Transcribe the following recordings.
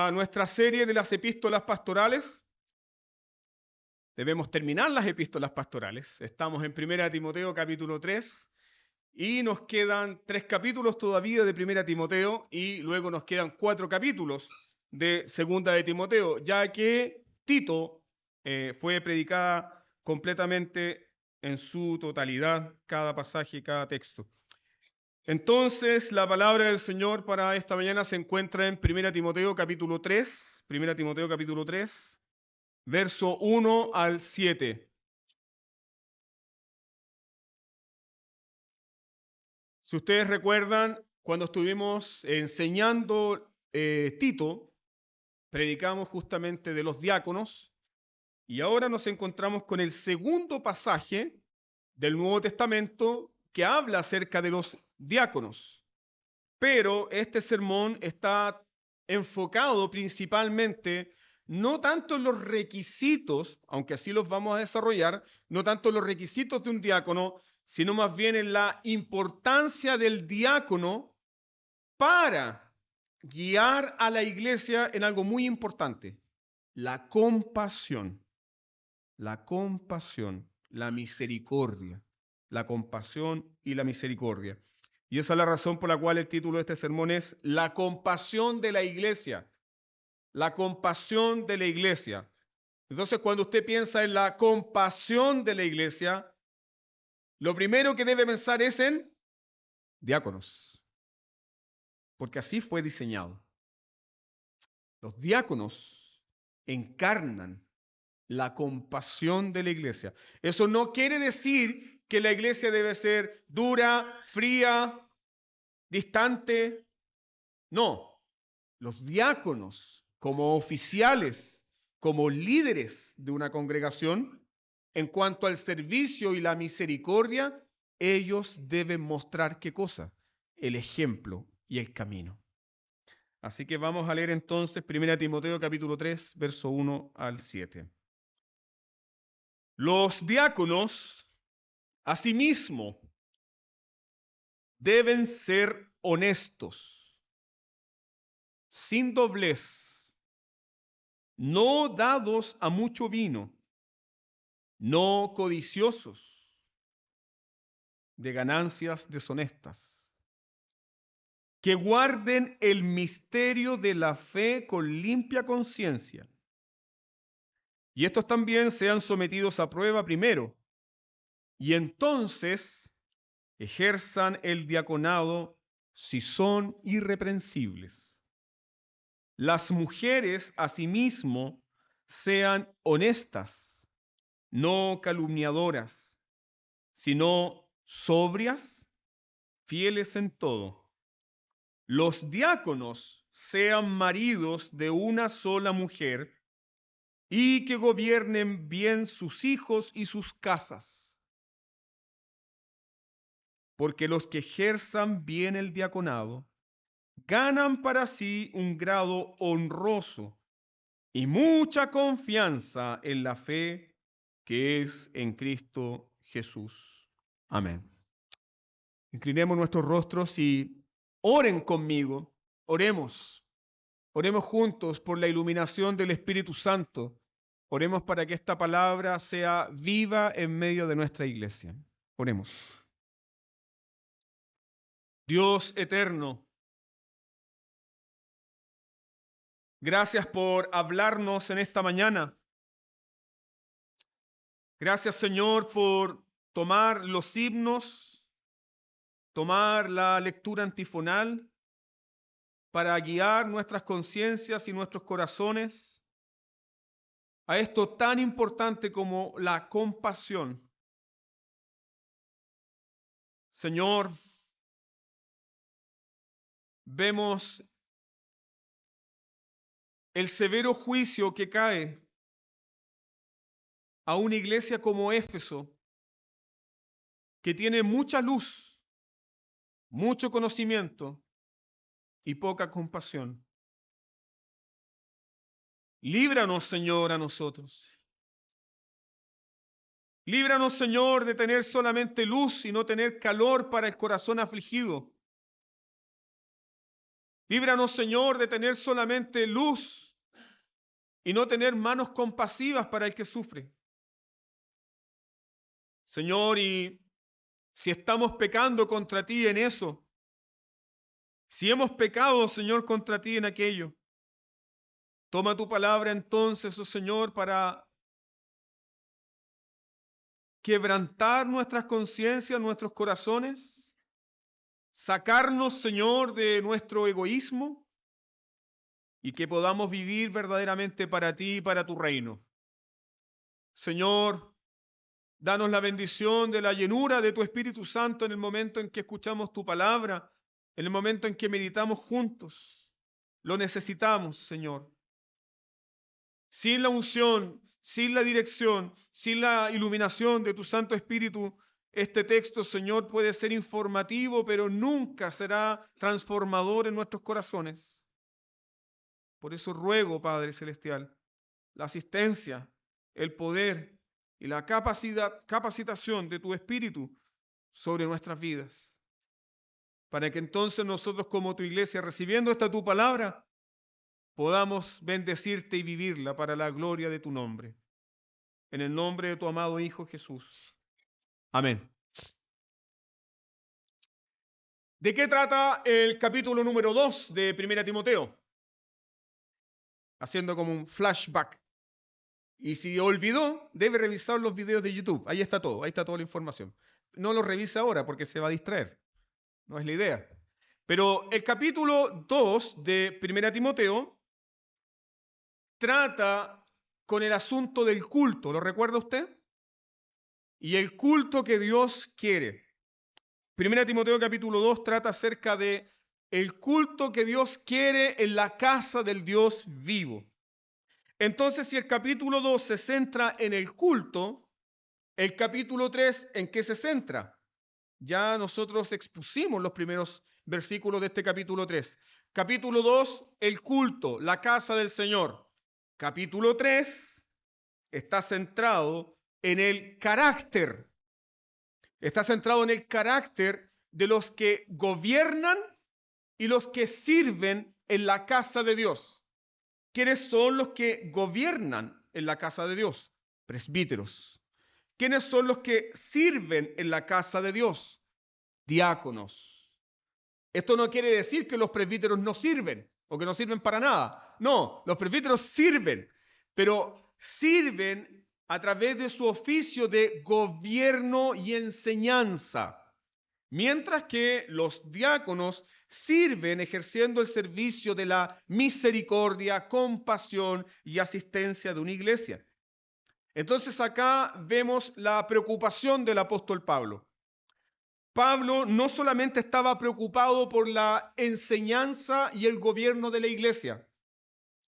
a nuestra serie de las epístolas pastorales. Debemos terminar las epístolas pastorales. Estamos en 1 Timoteo capítulo 3 y nos quedan 3 capítulos todavía de 1 Timoteo y luego nos quedan 4 capítulos de 2 de Timoteo, ya que Tito fue predicada completamente en su totalidad, cada pasaje, cada texto. Entonces, la palabra del Señor para esta mañana se encuentra en 1 Timoteo capítulo 3, 1 Timoteo capítulo 3, verso 1 al 7. Si ustedes recuerdan, cuando estuvimos enseñando Tito, predicamos justamente de los diáconos y ahora nos encontramos con el segundo pasaje del Nuevo Testamento que habla acerca de los diáconos. Pero este sermón está enfocado principalmente no tanto en los requisitos, aunque así los vamos a desarrollar, no tanto en los requisitos de un diácono, sino más bien en la importancia del diácono para guiar a la iglesia en algo muy importante: la compasión, la misericordia, la compasión y la misericordia. Y esa es la razón por la cual el título de este sermón es La compasión de la iglesia. La compasión de la iglesia. Entonces, cuando usted piensa en la compasión de la iglesia, lo primero que debe pensar es en diáconos. Porque así fue diseñado. Los diáconos encarnan la compasión de la iglesia. Eso no quiere decir que la iglesia debe ser dura, fría, distante. No, los diáconos, como oficiales, como líderes de una congregación, en cuanto al servicio y la misericordia, ellos deben mostrar ¿qué cosa? El ejemplo y el camino. Así que vamos a leer entonces 1 Timoteo capítulo 3, verso 1 al 7. Los diáconos, asimismo, deben ser honestos, sin doblez, no dados a mucho vino, no codiciosos de ganancias deshonestas, que guarden el misterio de la fe con limpia conciencia. Y estos también sean sometidos a prueba primero, y entonces ejerzan el diaconado si son irreprensibles. Las mujeres asimismo sean honestas, no calumniadoras, sino sobrias, fieles en todo. Los diáconos sean maridos de una sola mujer y que gobiernen bien sus hijos y sus casas. Porque los que ejerzan bien el diaconado ganan para sí un grado honroso y mucha confianza en la fe que es en Cristo Jesús. Amén. Inclinemos nuestros rostros y oren conmigo. Oremos. Oremos juntos por la iluminación del Espíritu Santo. Oremos para que esta palabra sea viva en medio de nuestra iglesia. Oremos. Dios eterno, gracias por hablarnos en esta mañana. Gracias, Señor, por tomar los himnos, tomar la lectura antifonal para guiar nuestras conciencias y nuestros corazones a esto tan importante como la compasión. Señor, vemos el severo juicio que cae a una iglesia como Éfeso, que tiene mucha luz, mucho conocimiento y poca compasión. Líbranos, Señor, a nosotros. Líbranos, Señor, de tener solamente luz y no tener calor para el corazón afligido. Líbranos, Señor, de tener solamente luz y no tener manos compasivas para el que sufre. Señor, y si estamos pecando contra ti en eso, si hemos pecado, Señor, contra ti en aquello, toma tu palabra entonces, oh Señor, para quebrantar nuestras conciencias, nuestros corazones, sacarnos, Señor, de nuestro egoísmo y que podamos vivir verdaderamente para ti y para tu reino. Señor, danos la bendición de la llenura de tu Espíritu Santo en el momento en que escuchamos tu palabra, en el momento en que meditamos juntos. Lo necesitamos, Señor. Sin la unción, sin la dirección, sin la iluminación de tu Santo Espíritu, este texto, Señor, puede ser informativo, pero nunca será transformador en nuestros corazones. Por eso ruego, Padre Celestial, la asistencia, el poder y la capacitación de tu Espíritu sobre nuestras vidas, para que entonces nosotros como tu iglesia, recibiendo esta tu palabra, podamos bendecirte y vivirla para la gloria de tu nombre. En el nombre de tu amado Hijo Jesús. Amén. ¿De qué trata el capítulo número 2 de 1 Timoteo? Haciendo como un flashback. Y si olvidó, debe revisar los videos de YouTube. Ahí está todo, ahí está toda la información. No lo revise ahora porque se va a distraer. No es la idea. Pero el capítulo 2 de 1 Timoteo trata con el asunto del culto. ¿Lo recuerda usted? Y el culto que Dios quiere. 1 Timoteo capítulo 2 trata acerca de el culto que Dios quiere en la casa del Dios vivo. Entonces, si el capítulo 2 se centra en el culto, el capítulo 3, ¿en qué se centra? Ya nosotros expusimos los primeros versículos de este capítulo 3. Capítulo 2, el culto, la casa del Señor. Capítulo 3 está centrado en el carácter. Está centrado en el carácter de los que gobiernan y los que sirven en la casa de Dios. ¿Quiénes son los que gobiernan en la casa de Dios? Presbíteros. ¿Quiénes son los que sirven en la casa de Dios? Diáconos. Esto no quiere decir que los presbíteros no sirven o que no sirven para nada. No, los presbíteros sirven, pero sirven a través de su oficio de gobierno y enseñanza. Mientras que los diáconos sirven ejerciendo el servicio de la misericordia, compasión y asistencia de una iglesia. Entonces acá vemos la preocupación del apóstol Pablo. Pablo no solamente estaba preocupado por la enseñanza y el gobierno de la iglesia,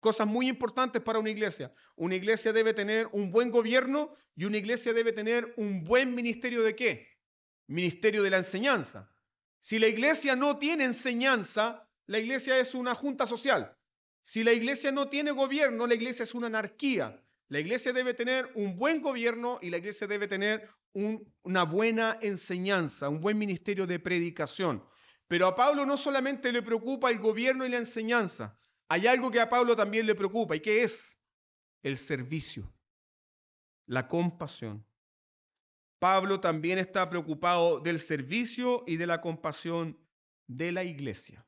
cosas muy importantes para una iglesia. Una iglesia debe tener un buen gobierno y una iglesia debe tener un buen ministerio ¿de qué? Ministerio de la enseñanza. Si la iglesia no tiene enseñanza, la iglesia es una junta social. Si la iglesia no tiene gobierno, la iglesia es una anarquía. La iglesia debe tener un buen gobierno y la iglesia debe tener una buena enseñanza, un buen ministerio de predicación. Pero a Pablo no solamente le preocupa el gobierno y la enseñanza. Hay algo que a Pablo también le preocupa. ¿Y qué es? El servicio, la compasión. Pablo también está preocupado del servicio y de la compasión de la iglesia.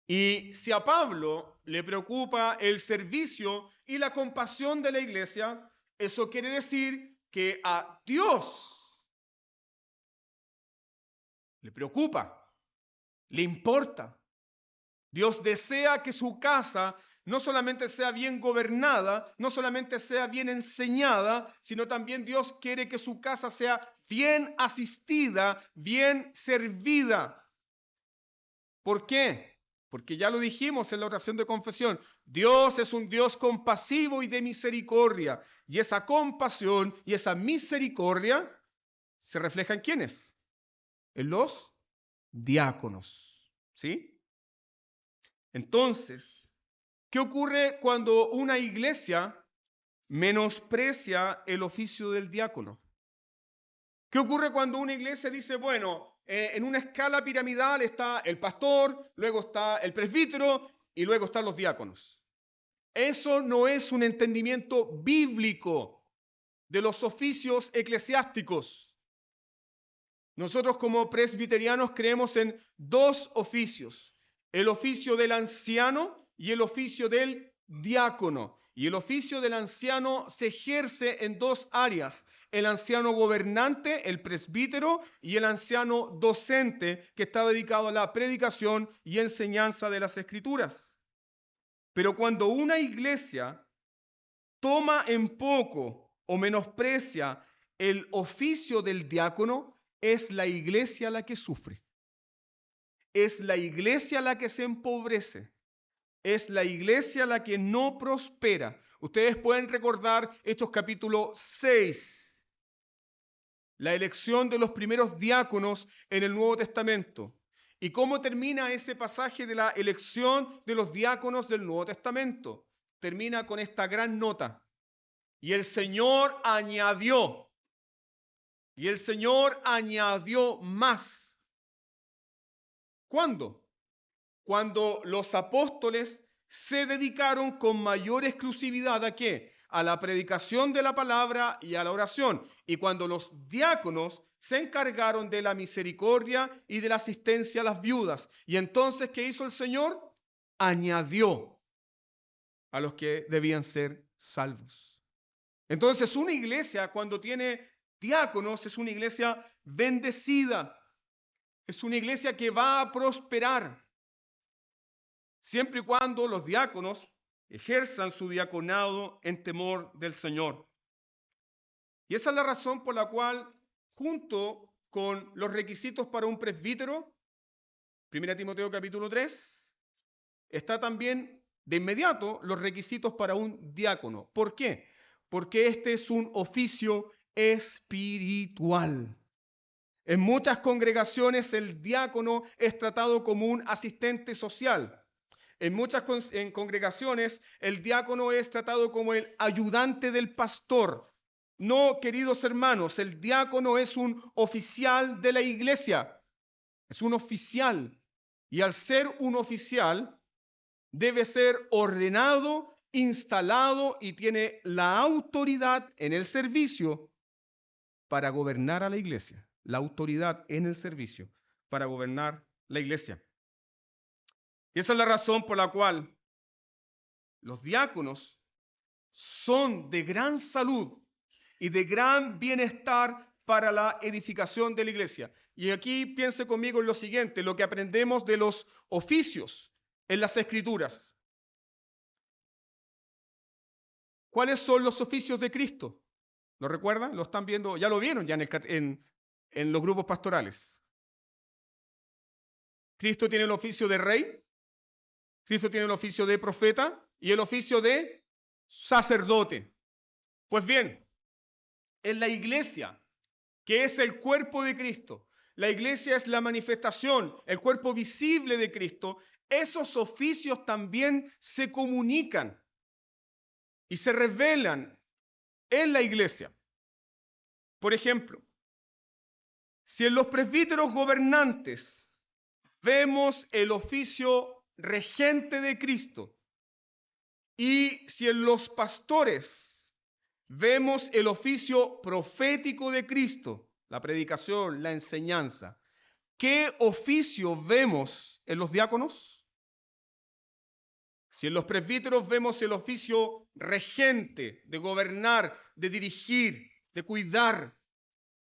Y si a Pablo le preocupa el servicio y la compasión de la iglesia, eso quiere decir que a Dios le preocupa, le importa. Dios desea que su casa no solamente sea bien gobernada, no solamente sea bien enseñada, sino también Dios quiere que su casa sea bien asistida, bien servida. ¿Por qué? Porque ya lo dijimos en la oración de confesión, Dios es un Dios compasivo y de misericordia. Y esa compasión y esa misericordia se refleja en ¿quiénes? En los diáconos. ¿Sí? Entonces, ¿qué ocurre cuando una iglesia menosprecia el oficio del diácono? ¿Qué ocurre cuando una iglesia dice, bueno, en una escala piramidal está el pastor, luego está el presbítero y luego están los diáconos. Eso no es un entendimiento bíblico de los oficios eclesiásticos. Nosotros como presbiterianos creemos en dos oficios: el oficio del anciano y el oficio del diácono. Y el oficio del anciano se ejerce en dos áreas: el anciano gobernante, el presbítero, y el anciano docente, que está dedicado a la predicación y enseñanza de las Escrituras. Pero cuando una iglesia toma en poco o menosprecia el oficio del diácono, es la iglesia la que sufre. Es la iglesia la que se empobrece. Es la iglesia la que no prospera. Ustedes pueden recordar Hechos capítulo 6, la elección de los primeros diáconos en el Nuevo Testamento. ¿Y cómo termina ese pasaje de la elección de los diáconos del Nuevo Testamento? Termina con esta gran nota: y el Señor añadió, y el Señor añadió más. ¿Cuándo? Cuando los apóstoles se dedicaron con mayor exclusividad ¿a qué? A la predicación de la palabra y a la oración. Y cuando los diáconos se encargaron de la misericordia y de la asistencia a las viudas. Y entonces, ¿qué hizo el Señor? Añadió a los que debían ser salvos. Entonces, una iglesia, cuando tiene diáconos, es una iglesia bendecida. Es una iglesia que va a prosperar, siempre y cuando los diáconos ejerzan su diaconado en temor del Señor. Y esa es la razón por la cual, junto con los requisitos para un presbítero, 1 Timoteo capítulo 3, está también de inmediato los requisitos para un diácono. ¿Por qué? Porque este es un oficio espiritual. En muchas congregaciones el diácono es tratado como un asistente social. En muchas congregaciones el diácono es tratado como el ayudante del pastor. No, queridos hermanos, el diácono es un oficial de la iglesia. Es un oficial. Y al ser un oficial, debe ser ordenado, instalado y tiene la autoridad en el servicio para gobernar a la iglesia. La autoridad en el servicio para gobernar la iglesia. Y esa es la razón por la cual los diáconos son de gran salud y de gran bienestar para la edificación de la iglesia. Y aquí piense conmigo en lo siguiente: lo que aprendemos de los oficios en las Escrituras. ¿Cuáles son los oficios de Cristo? ¿Lo recuerdan? ¿Lo están viendo? Ya lo vieron ya en los grupos pastorales. Cristo tiene el oficio de rey, Cristo tiene el oficio de profeta y el oficio de sacerdote. Pues bien, en la iglesia, que es el cuerpo de Cristo, la iglesia es la manifestación, el cuerpo visible de Cristo, esos oficios también se comunican y se revelan en la iglesia. Por ejemplo, si en los presbíteros gobernantes vemos el oficio regente de Cristo, y si en los pastores vemos el oficio profético de Cristo, la predicación, la enseñanza, ¿qué oficio vemos en los diáconos? Si en los presbíteros vemos el oficio regente, de gobernar, de dirigir, de cuidar,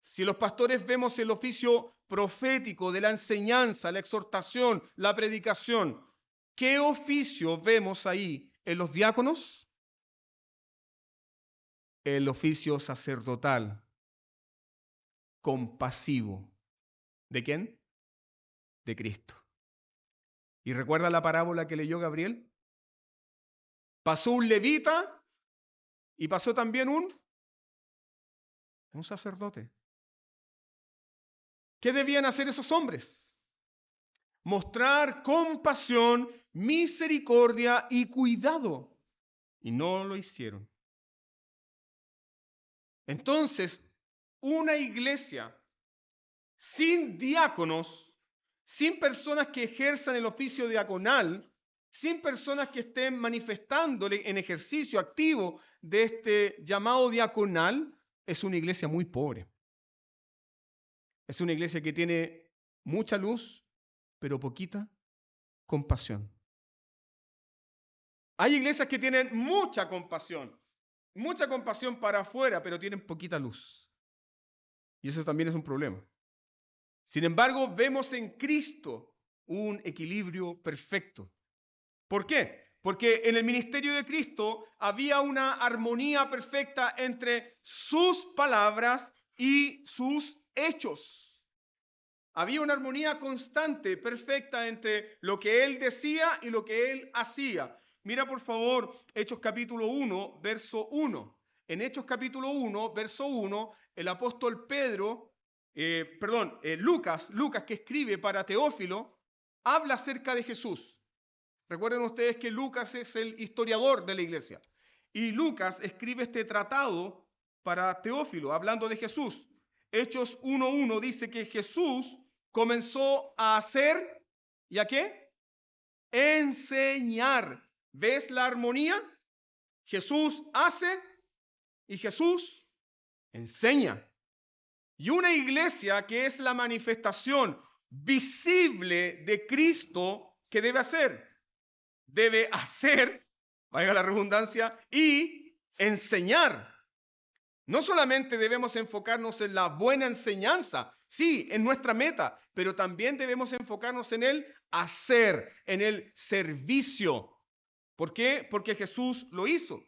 si en los pastores vemos el oficio profético de la enseñanza, la exhortación, la predicación, ¿qué oficio vemos ahí en los diáconos? El oficio sacerdotal, compasivo. ¿De quién? De Cristo. ¿Y recuerda la parábola que leyó Gabriel? Pasó un levita y pasó también un sacerdote. ¿Qué debían hacer esos hombres? Mostrar compasión, misericordia y cuidado. Y no lo hicieron. Entonces, una iglesia sin diáconos, sin personas que ejerzan el oficio diaconal, sin personas que estén manifestándole en ejercicio activo de este llamado diaconal, es una iglesia muy pobre. Es una iglesia que tiene mucha luz, pero poquita compasión. Hay iglesias que tienen mucha compasión para afuera, pero tienen poquita luz. Y eso también es un problema. Sin embargo, vemos en Cristo un equilibrio perfecto. ¿Por qué? Porque en el ministerio de Cristo había una armonía perfecta entre sus palabras y sus hechos. Había una armonía constante, perfecta entre lo que él decía y lo que él hacía. Mira por favor Hechos capítulo 1, verso 1. En Hechos capítulo 1, verso 1, el apóstol Lucas, que escribe para Teófilo, habla acerca de Jesús. Recuerden ustedes que Lucas es el historiador de la iglesia. Y Lucas escribe este tratado para Teófilo, hablando de Jesús. Hechos 1:1 dice que Jesús comenzó a hacer, ¿y a qué? Enseñar. ¿Ves la armonía? Jesús hace y Jesús enseña. Y una iglesia que es la manifestación visible de Cristo, ¿qué debe hacer? Debe hacer, valga la redundancia, y enseñar. No solamente debemos enfocarnos en la buena enseñanza, sí, en nuestra meta, pero también debemos enfocarnos en el hacer, en el servicio. ¿Por qué? Porque Jesús lo hizo.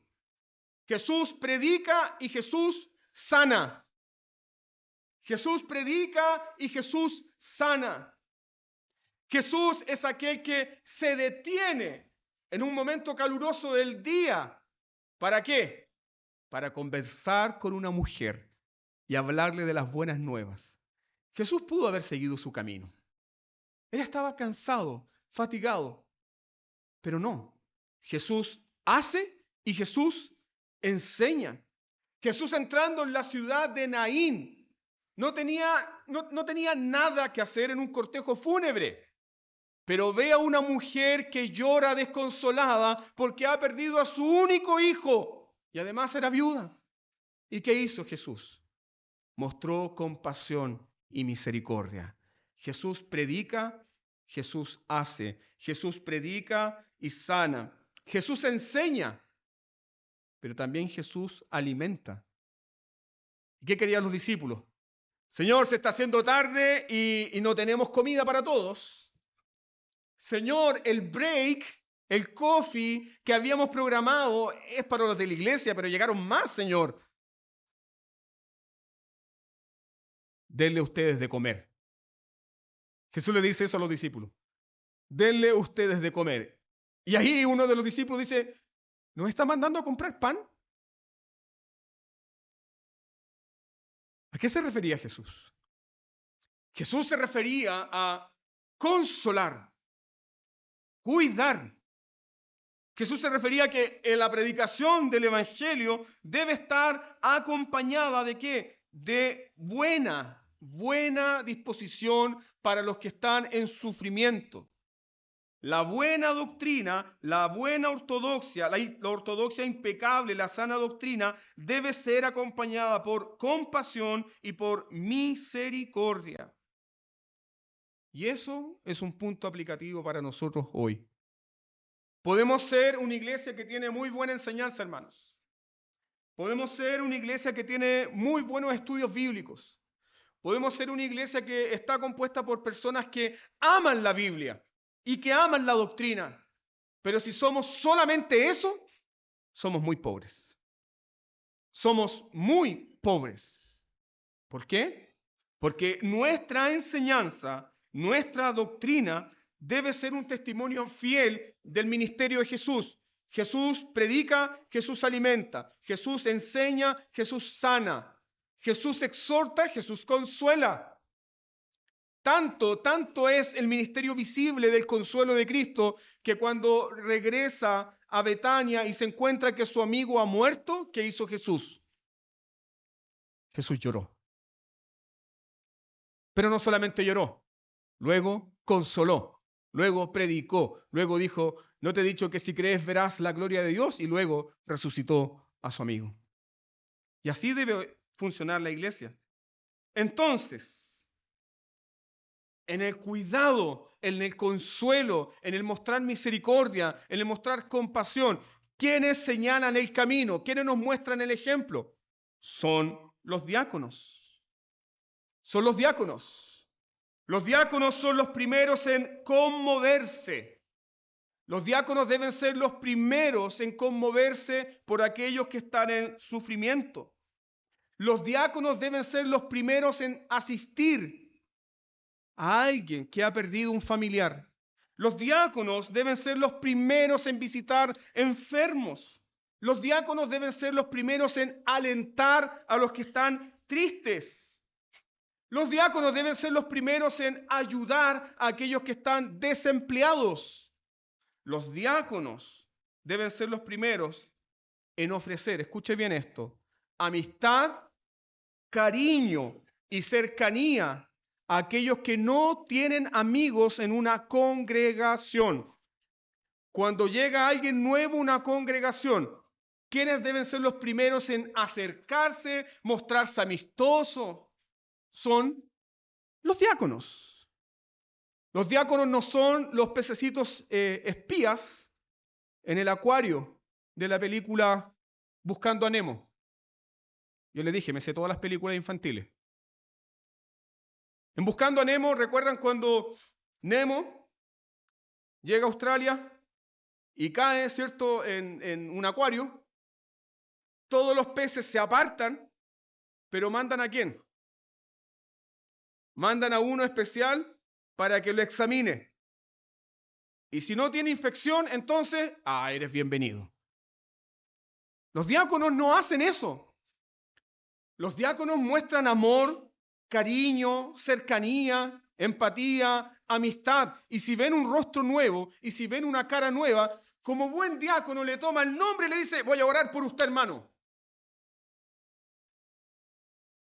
Jesús predica y Jesús sana. Jesús predica y Jesús sana. Jesús es aquel que se detiene en un momento caluroso del día. ¿Para qué? Para conversar con una mujer y hablarle de las buenas nuevas. Jesús pudo haber seguido su camino. Él estaba cansado, fatigado, pero no. Jesús hace y Jesús enseña. Jesús entrando en la ciudad de Naín no tenía nada que hacer en un cortejo fúnebre. Pero ve a una mujer que llora desconsolada porque ha perdido a su único hijo y además era viuda. ¿Y qué hizo Jesús? Mostró compasión y misericordia. Jesús predica, Jesús hace. Jesús predica y sana. Jesús enseña, pero también Jesús alimenta. ¿Qué querían los discípulos? Señor, se está haciendo tarde y no tenemos comida para todos. Señor, el break, el coffee que habíamos programado es para los de la iglesia, pero llegaron más, Señor. Denle ustedes de comer. Jesús le dice eso a los discípulos. Denle ustedes de comer. Y ahí uno de los discípulos dice, ¿nos está mandando a comprar pan? ¿A qué se refería Jesús? Jesús se refería a consolar, cuidar. Jesús se refería a que la predicación del evangelio debe estar acompañada ¿de qué? De buena disposición para los que están en sufrimiento. La buena doctrina, la buena ortodoxia, la ortodoxia impecable, la sana doctrina, debe ser acompañada por compasión y por misericordia. Y eso es un punto aplicativo para nosotros hoy. Podemos ser una iglesia que tiene muy buena enseñanza, hermanos. Podemos ser una iglesia que tiene muy buenos estudios bíblicos. Podemos ser una iglesia que está compuesta por personas que aman la Biblia y que aman la doctrina. Pero si somos solamente eso, somos muy pobres. Somos muy pobres. ¿Por qué? Porque nuestra enseñanza, nuestra doctrina, debe ser un testimonio fiel del ministerio de Jesús. Jesús predica, Jesús alimenta, Jesús enseña, Jesús sana, Jesús exhorta, Jesús consuela. Tanto es el ministerio visible del consuelo de Cristo que cuando regresa a Betania y se encuentra que su amigo ha muerto, ¿qué hizo Jesús? Jesús lloró. Pero no solamente lloró, luego consoló, luego predicó, luego dijo, no te he dicho que si crees verás la gloria de Dios, y luego resucitó a su amigo. Y así debe funcionar la iglesia. Entonces, en el cuidado, en el consuelo, en el mostrar misericordia, en el mostrar compasión, ¿quiénes señalan el camino? ¿Quiénes nos muestran el ejemplo? Son los diáconos. Son los diáconos. Los diáconos son los primeros en conmoverse. Los diáconos deben ser los primeros en conmoverse por aquellos que están en sufrimiento. Los diáconos deben ser los primeros en asistir a alguien que ha perdido un familiar. Los diáconos deben ser los primeros en visitar enfermos. Los diáconos deben ser los primeros en alentar a los que están tristes. Los diáconos deben ser los primeros en ayudar a aquellos que están desempleados. Los diáconos deben ser los primeros en ofrecer, escuche bien esto, amistad, cariño y cercanía a aquellos que no tienen amigos en una congregación. Cuando llega alguien nuevo a una congregación, ¿quiénes deben ser los primeros en acercarse, mostrarse amistosos? Son los diáconos. Los diáconos no son los pececitos espías en el acuario de la película Buscando a Nemo. Yo les dije, me sé todas las películas infantiles. En Buscando a Nemo, ¿recuerdan cuando Nemo llega a Australia y cae, ¿cierto?, en un acuario? Todos los peces se apartan, pero ¿mandan a quién? Mandan a uno especial para que lo examine. Y si no tiene infección, entonces, eres bienvenido. Los diáconos no hacen eso. Los diáconos muestran amor, cariño, cercanía, empatía, amistad. Y si ven un rostro nuevo y si ven una cara nueva, como buen diácono le toma el nombre y le dice, voy a orar por usted, hermano.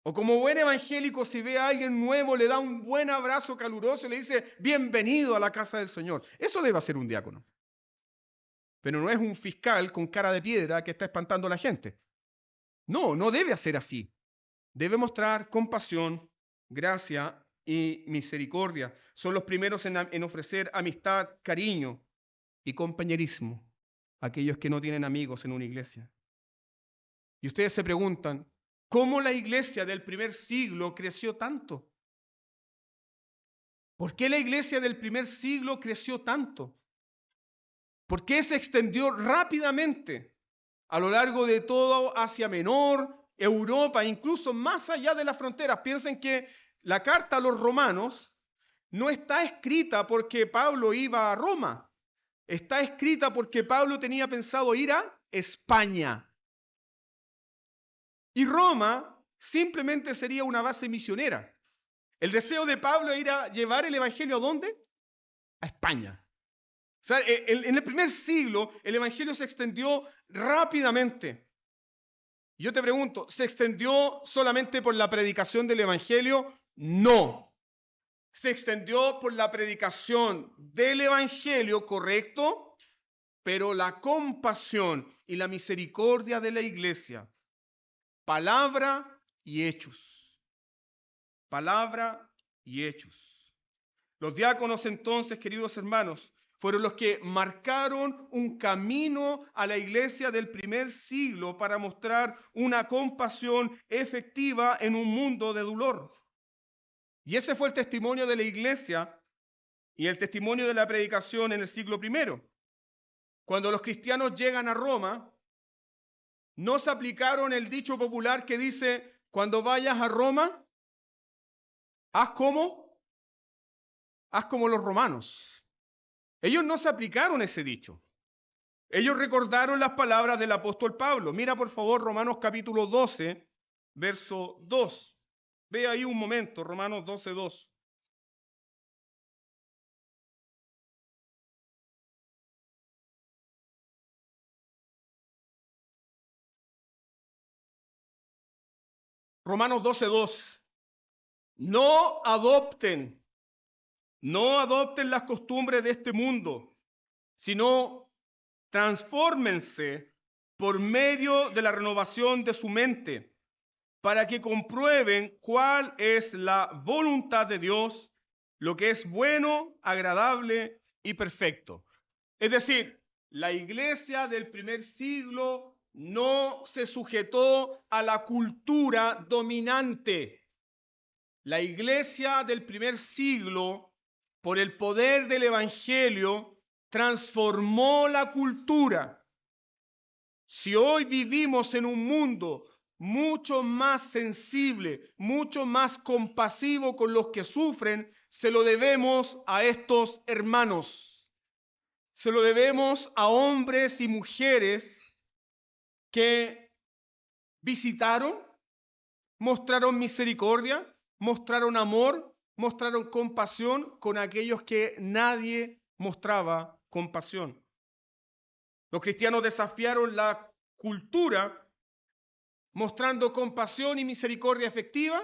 O como buen evangélico, si ve a alguien nuevo, le da un buen abrazo caluroso y le dice, bienvenido a la casa del Señor. Eso debe hacer un diácono. Pero no es un fiscal con cara de piedra que está espantando a la gente. No, no debe hacer así. Debe mostrar compasión, gracia y misericordia. Son los primeros en ofrecer amistad, cariño y compañerismo a aquellos que no tienen amigos en una iglesia. Y ustedes se preguntan, ¿cómo la iglesia del primer siglo creció tanto? ¿Por qué la iglesia del primer siglo creció tanto? ¿Por qué se extendió rápidamente a lo largo de todo Asia Menor, Europa, incluso más allá de las fronteras? Piensen que la carta a los romanos no está escrita porque Pablo iba a Roma. Está escrita porque Pablo tenía pensado ir a España. Y Roma simplemente sería una base misionera. El deseo de Pablo era llevar el evangelio ¿a dónde? A España. O sea, en el primer siglo el evangelio se extendió rápidamente. Yo te pregunto, ¿se extendió solamente por la predicación del evangelio? No. Se extendió por la predicación del evangelio, correcto, pero la compasión y la misericordia de la iglesia, palabra y hechos. Palabra y hechos. Los diáconos entonces, queridos hermanos, fueron los que marcaron un camino a la iglesia del primer siglo para mostrar una compasión efectiva en un mundo de dolor. Y ese fue el testimonio de la iglesia y el testimonio de la predicación en el siglo I. Cuando los cristianos llegan a Roma, no se aplicaron el dicho popular que dice, cuando vayas a Roma, haz como los romanos. Ellos no se aplicaron ese dicho. Ellos recordaron las palabras del apóstol Pablo. Mira por favor Romanos capítulo 12, verso 2. Ve ahí un momento, Romanos 12, 2. Romanos 12, 2. No adopten, no adopten las costumbres de este mundo, sino transfórmense por medio de la renovación de su mente, para que comprueben cuál es la voluntad de Dios, lo que es bueno, agradable y perfecto. Es decir, la iglesia del primer siglo no se sujetó a la cultura dominante. La iglesia del primer siglo, por el poder del evangelio, transformó la cultura. Si hoy vivimos en un mundo mucho más sensible, mucho más compasivo con los que sufren, se lo debemos a estos hermanos. Se lo debemos a hombres y mujeres que visitaron, mostraron misericordia, mostraron amor, mostraron compasión con aquellos que nadie mostraba compasión. Los cristianos desafiaron la cultura mostrando compasión y misericordia efectiva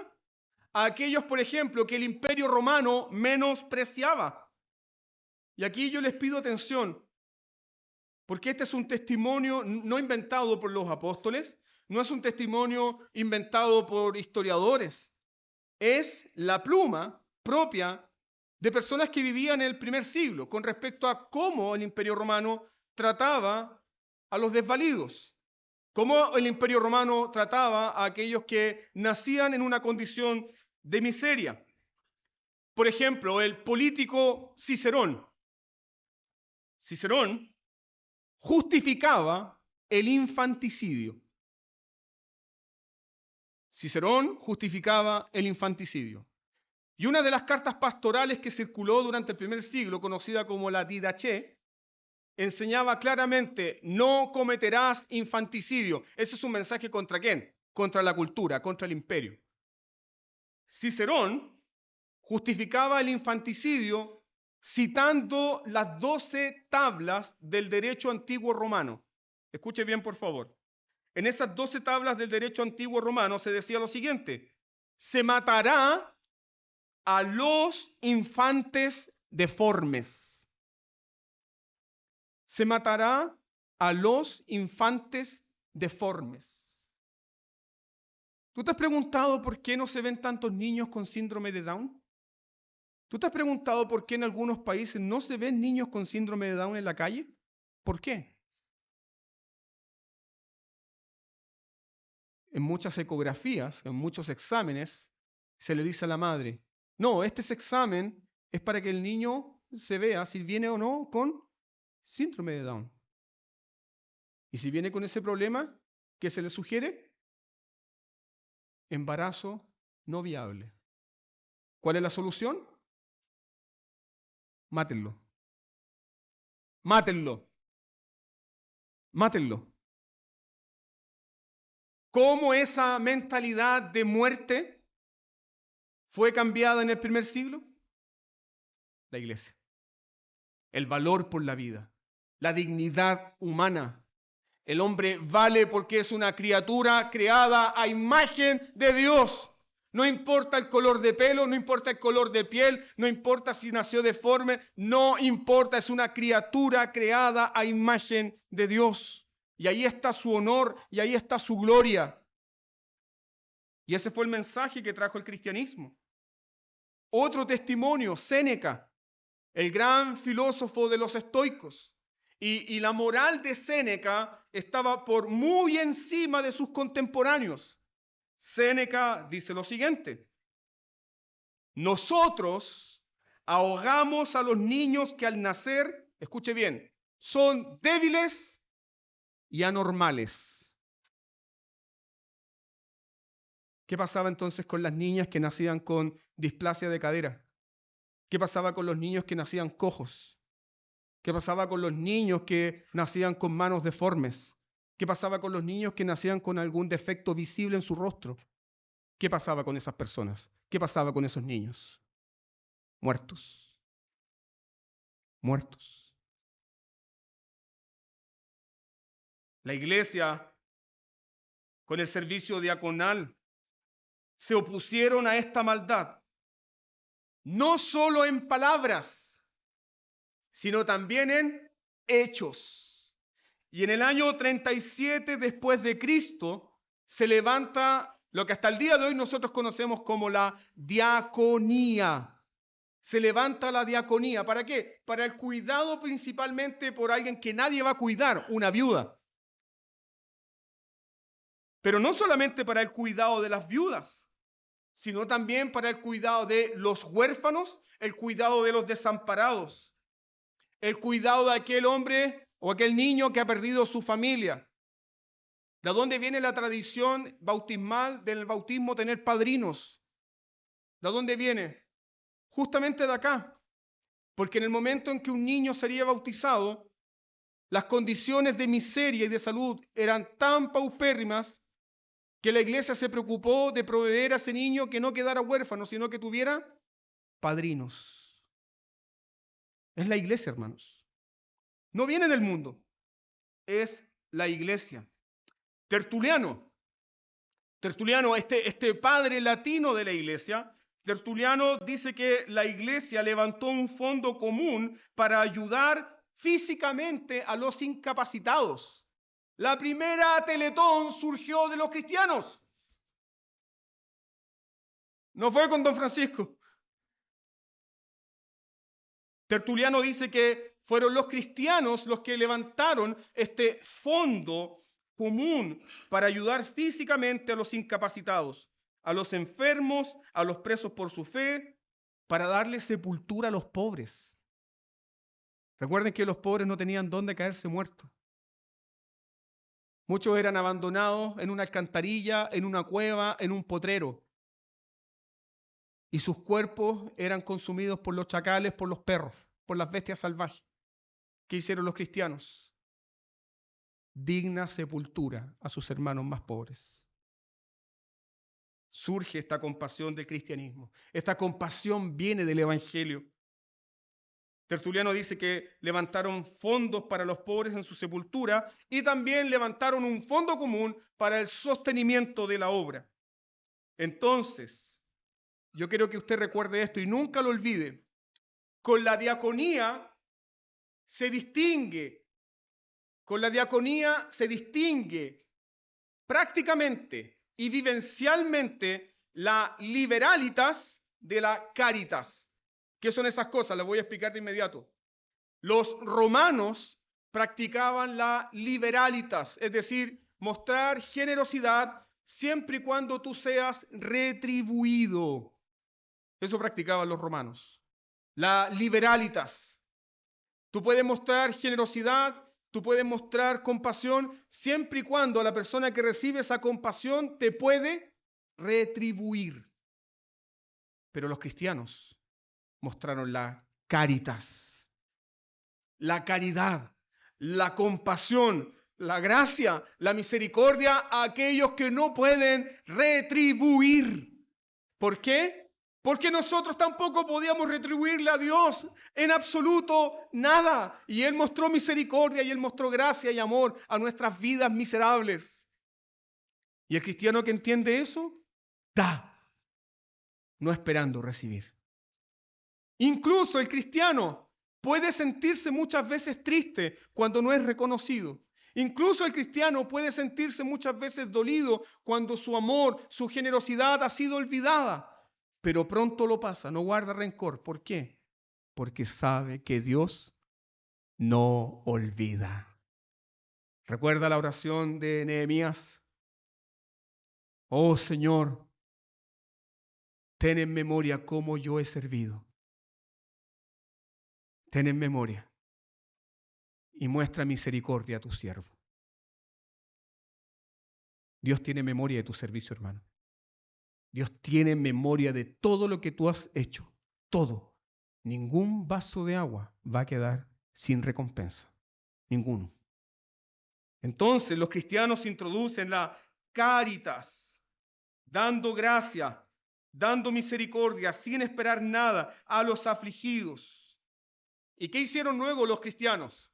a aquellos, por ejemplo, que el Imperio Romano menospreciaba. Y aquí yo les pido atención, porque este es un testimonio no inventado por los apóstoles, no es un testimonio inventado por historiadores, es la pluma propia de personas que vivían en el primer siglo con respecto a cómo el Imperio Romano trataba a los desvalidos, cómo el Imperio Romano trataba a aquellos que nacían en una condición de miseria. Por ejemplo, el político Cicerón. Cicerón justificaba el infanticidio. Cicerón justificaba el infanticidio. Y una de las cartas pastorales que circuló durante el primer siglo, conocida como la Didache, enseñaba claramente: no cometerás infanticidio. Ese es un mensaje ¿contra quién? Contra la cultura, contra el imperio. Cicerón justificaba el infanticidio citando las 12 tablas del derecho antiguo romano. Escuche bien, por favor. En esas 12 tablas del derecho antiguo romano se decía lo siguiente: se matará a los infantes deformes. Se matará a los infantes deformes. ¿Tú te has preguntado por qué no se ven tantos niños con síndrome de Down? ¿Tú te has preguntado por qué en algunos países no se ven niños con síndrome de Down en la calle? ¿Por qué? En muchas ecografías, en muchos exámenes, se le dice a la madre: no, este examen es para que el niño se vea si viene o no con síndrome de Down. Y si viene con ese problema, ¿qué se le sugiere? Embarazo no viable. ¿Cuál es la solución? Mátenlo. Mátenlo. Mátenlo. ¿Cómo esa mentalidad de muerte fue cambiada en el primer siglo? La iglesia. El valor por la vida, la dignidad humana. El hombre vale porque es una criatura creada a imagen de Dios. No importa el color de pelo, no importa el color de piel, no importa si nació deforme, no importa, es una criatura creada a imagen de Dios. Y ahí está su honor y ahí está su gloria. Y ese fue el mensaje que trajo el cristianismo. Otro testimonio, Séneca, el gran filósofo de los estoicos. Y la moral de Séneca estaba por muy encima de sus contemporáneos. Séneca dice lo siguiente: nosotros ahogamos a los niños que al nacer, escuche bien, son débiles y anormales. ¿Qué pasaba entonces con las niñas que nacían con displasia de cadera? ¿Qué pasaba con los niños que nacían cojos? ¿Qué pasaba con los niños que nacían con manos deformes? ¿Qué pasaba con los niños que nacían con algún defecto visible en su rostro? ¿Qué pasaba con esas personas? ¿Qué pasaba con esos niños? Muertos. Muertos. La iglesia, con el servicio diaconal, se opusieron a esta maldad no solo en palabras, sino también en hechos. Y en el año 37 después de Cristo se levanta lo que hasta el día de hoy nosotros conocemos como la diaconía. Se levanta la diaconía. ¿Para qué? Para el cuidado principalmente por alguien que nadie va a cuidar, una viuda. Pero no solamente para el cuidado de las viudas, sino también para el cuidado de los huérfanos, el cuidado de los desamparados, el cuidado de aquel hombre o aquel niño que ha perdido su familia. ¿De dónde viene la tradición bautismal del bautismo tener padrinos? ¿De dónde viene? Justamente de acá. Porque en el momento en que un niño sería bautizado, las condiciones de miseria y de salud eran tan paupérrimas que la iglesia se preocupó de proveer a ese niño que no quedara huérfano, sino que tuviera padrinos. Es la iglesia, hermanos. No viene del mundo, es la iglesia. Tertuliano, este padre latino de la iglesia, Tertuliano dice que la iglesia levantó un fondo común para ayudar físicamente a los incapacitados. La primera Teletón surgió de los cristianos. No fue con Don Francisco. Tertuliano dice que fueron los cristianos los que levantaron este fondo común para ayudar físicamente a los incapacitados, a los enfermos, a los presos por su fe, para darle sepultura a los pobres. Recuerden que los pobres no tenían dónde caerse muertos. Muchos eran abandonados en una alcantarilla, en una cueva, en un potrero. Y sus cuerpos eran consumidos por los chacales, por los perros, por las bestias salvajes. ¿Qué hicieron los cristianos? Digna sepultura a sus hermanos más pobres. Surge esta compasión del cristianismo. Esta compasión viene del evangelio. Tertuliano dice que levantaron fondos para los pobres en su sepultura y también levantaron un fondo común para el sostenimiento de la obra. Entonces, yo quiero que usted recuerde esto y nunca lo olvide. Con la diaconía se distingue prácticamente y vivencialmente la liberalitas de la caritas. ¿Qué son esas cosas? Las voy a explicar de inmediato. Los romanos practicaban la liberalitas, es decir, mostrar generosidad siempre y cuando tú seas retribuido. Eso practicaban los romanos. La liberalitas. Tú puedes mostrar generosidad, tú puedes mostrar compasión, siempre y cuando la persona que recibe esa compasión te puede retribuir. Pero los cristianos mostraron la caritas, la caridad, la compasión, la gracia, la misericordia a aquellos que no pueden retribuir. ¿Por qué? Porque nosotros tampoco podíamos retribuirle a Dios en absoluto nada. Y Él mostró misericordia y Él mostró gracia y amor a nuestras vidas miserables. Y el cristiano que entiende eso, da, no esperando recibir. Incluso el cristiano puede sentirse muchas veces triste cuando no es reconocido. Incluso el cristiano puede sentirse muchas veces dolido cuando su amor, su generosidad ha sido olvidada. Pero pronto lo pasa, no guarda rencor. ¿Por qué? Porque sabe que Dios no olvida. ¿Recuerda la oración de Nehemías? Oh Señor, ten en memoria cómo yo he servido. Ten en memoria y muestra misericordia a tu siervo. Dios tiene memoria de tu servicio, hermano. Dios tiene memoria de todo lo que tú has hecho. Todo. Ningún vaso de agua va a quedar sin recompensa. Ninguno. Entonces los cristianos introducen la caritas, dando gracia, dando misericordia, sin esperar nada a los afligidos. ¿Y qué hicieron luego los cristianos?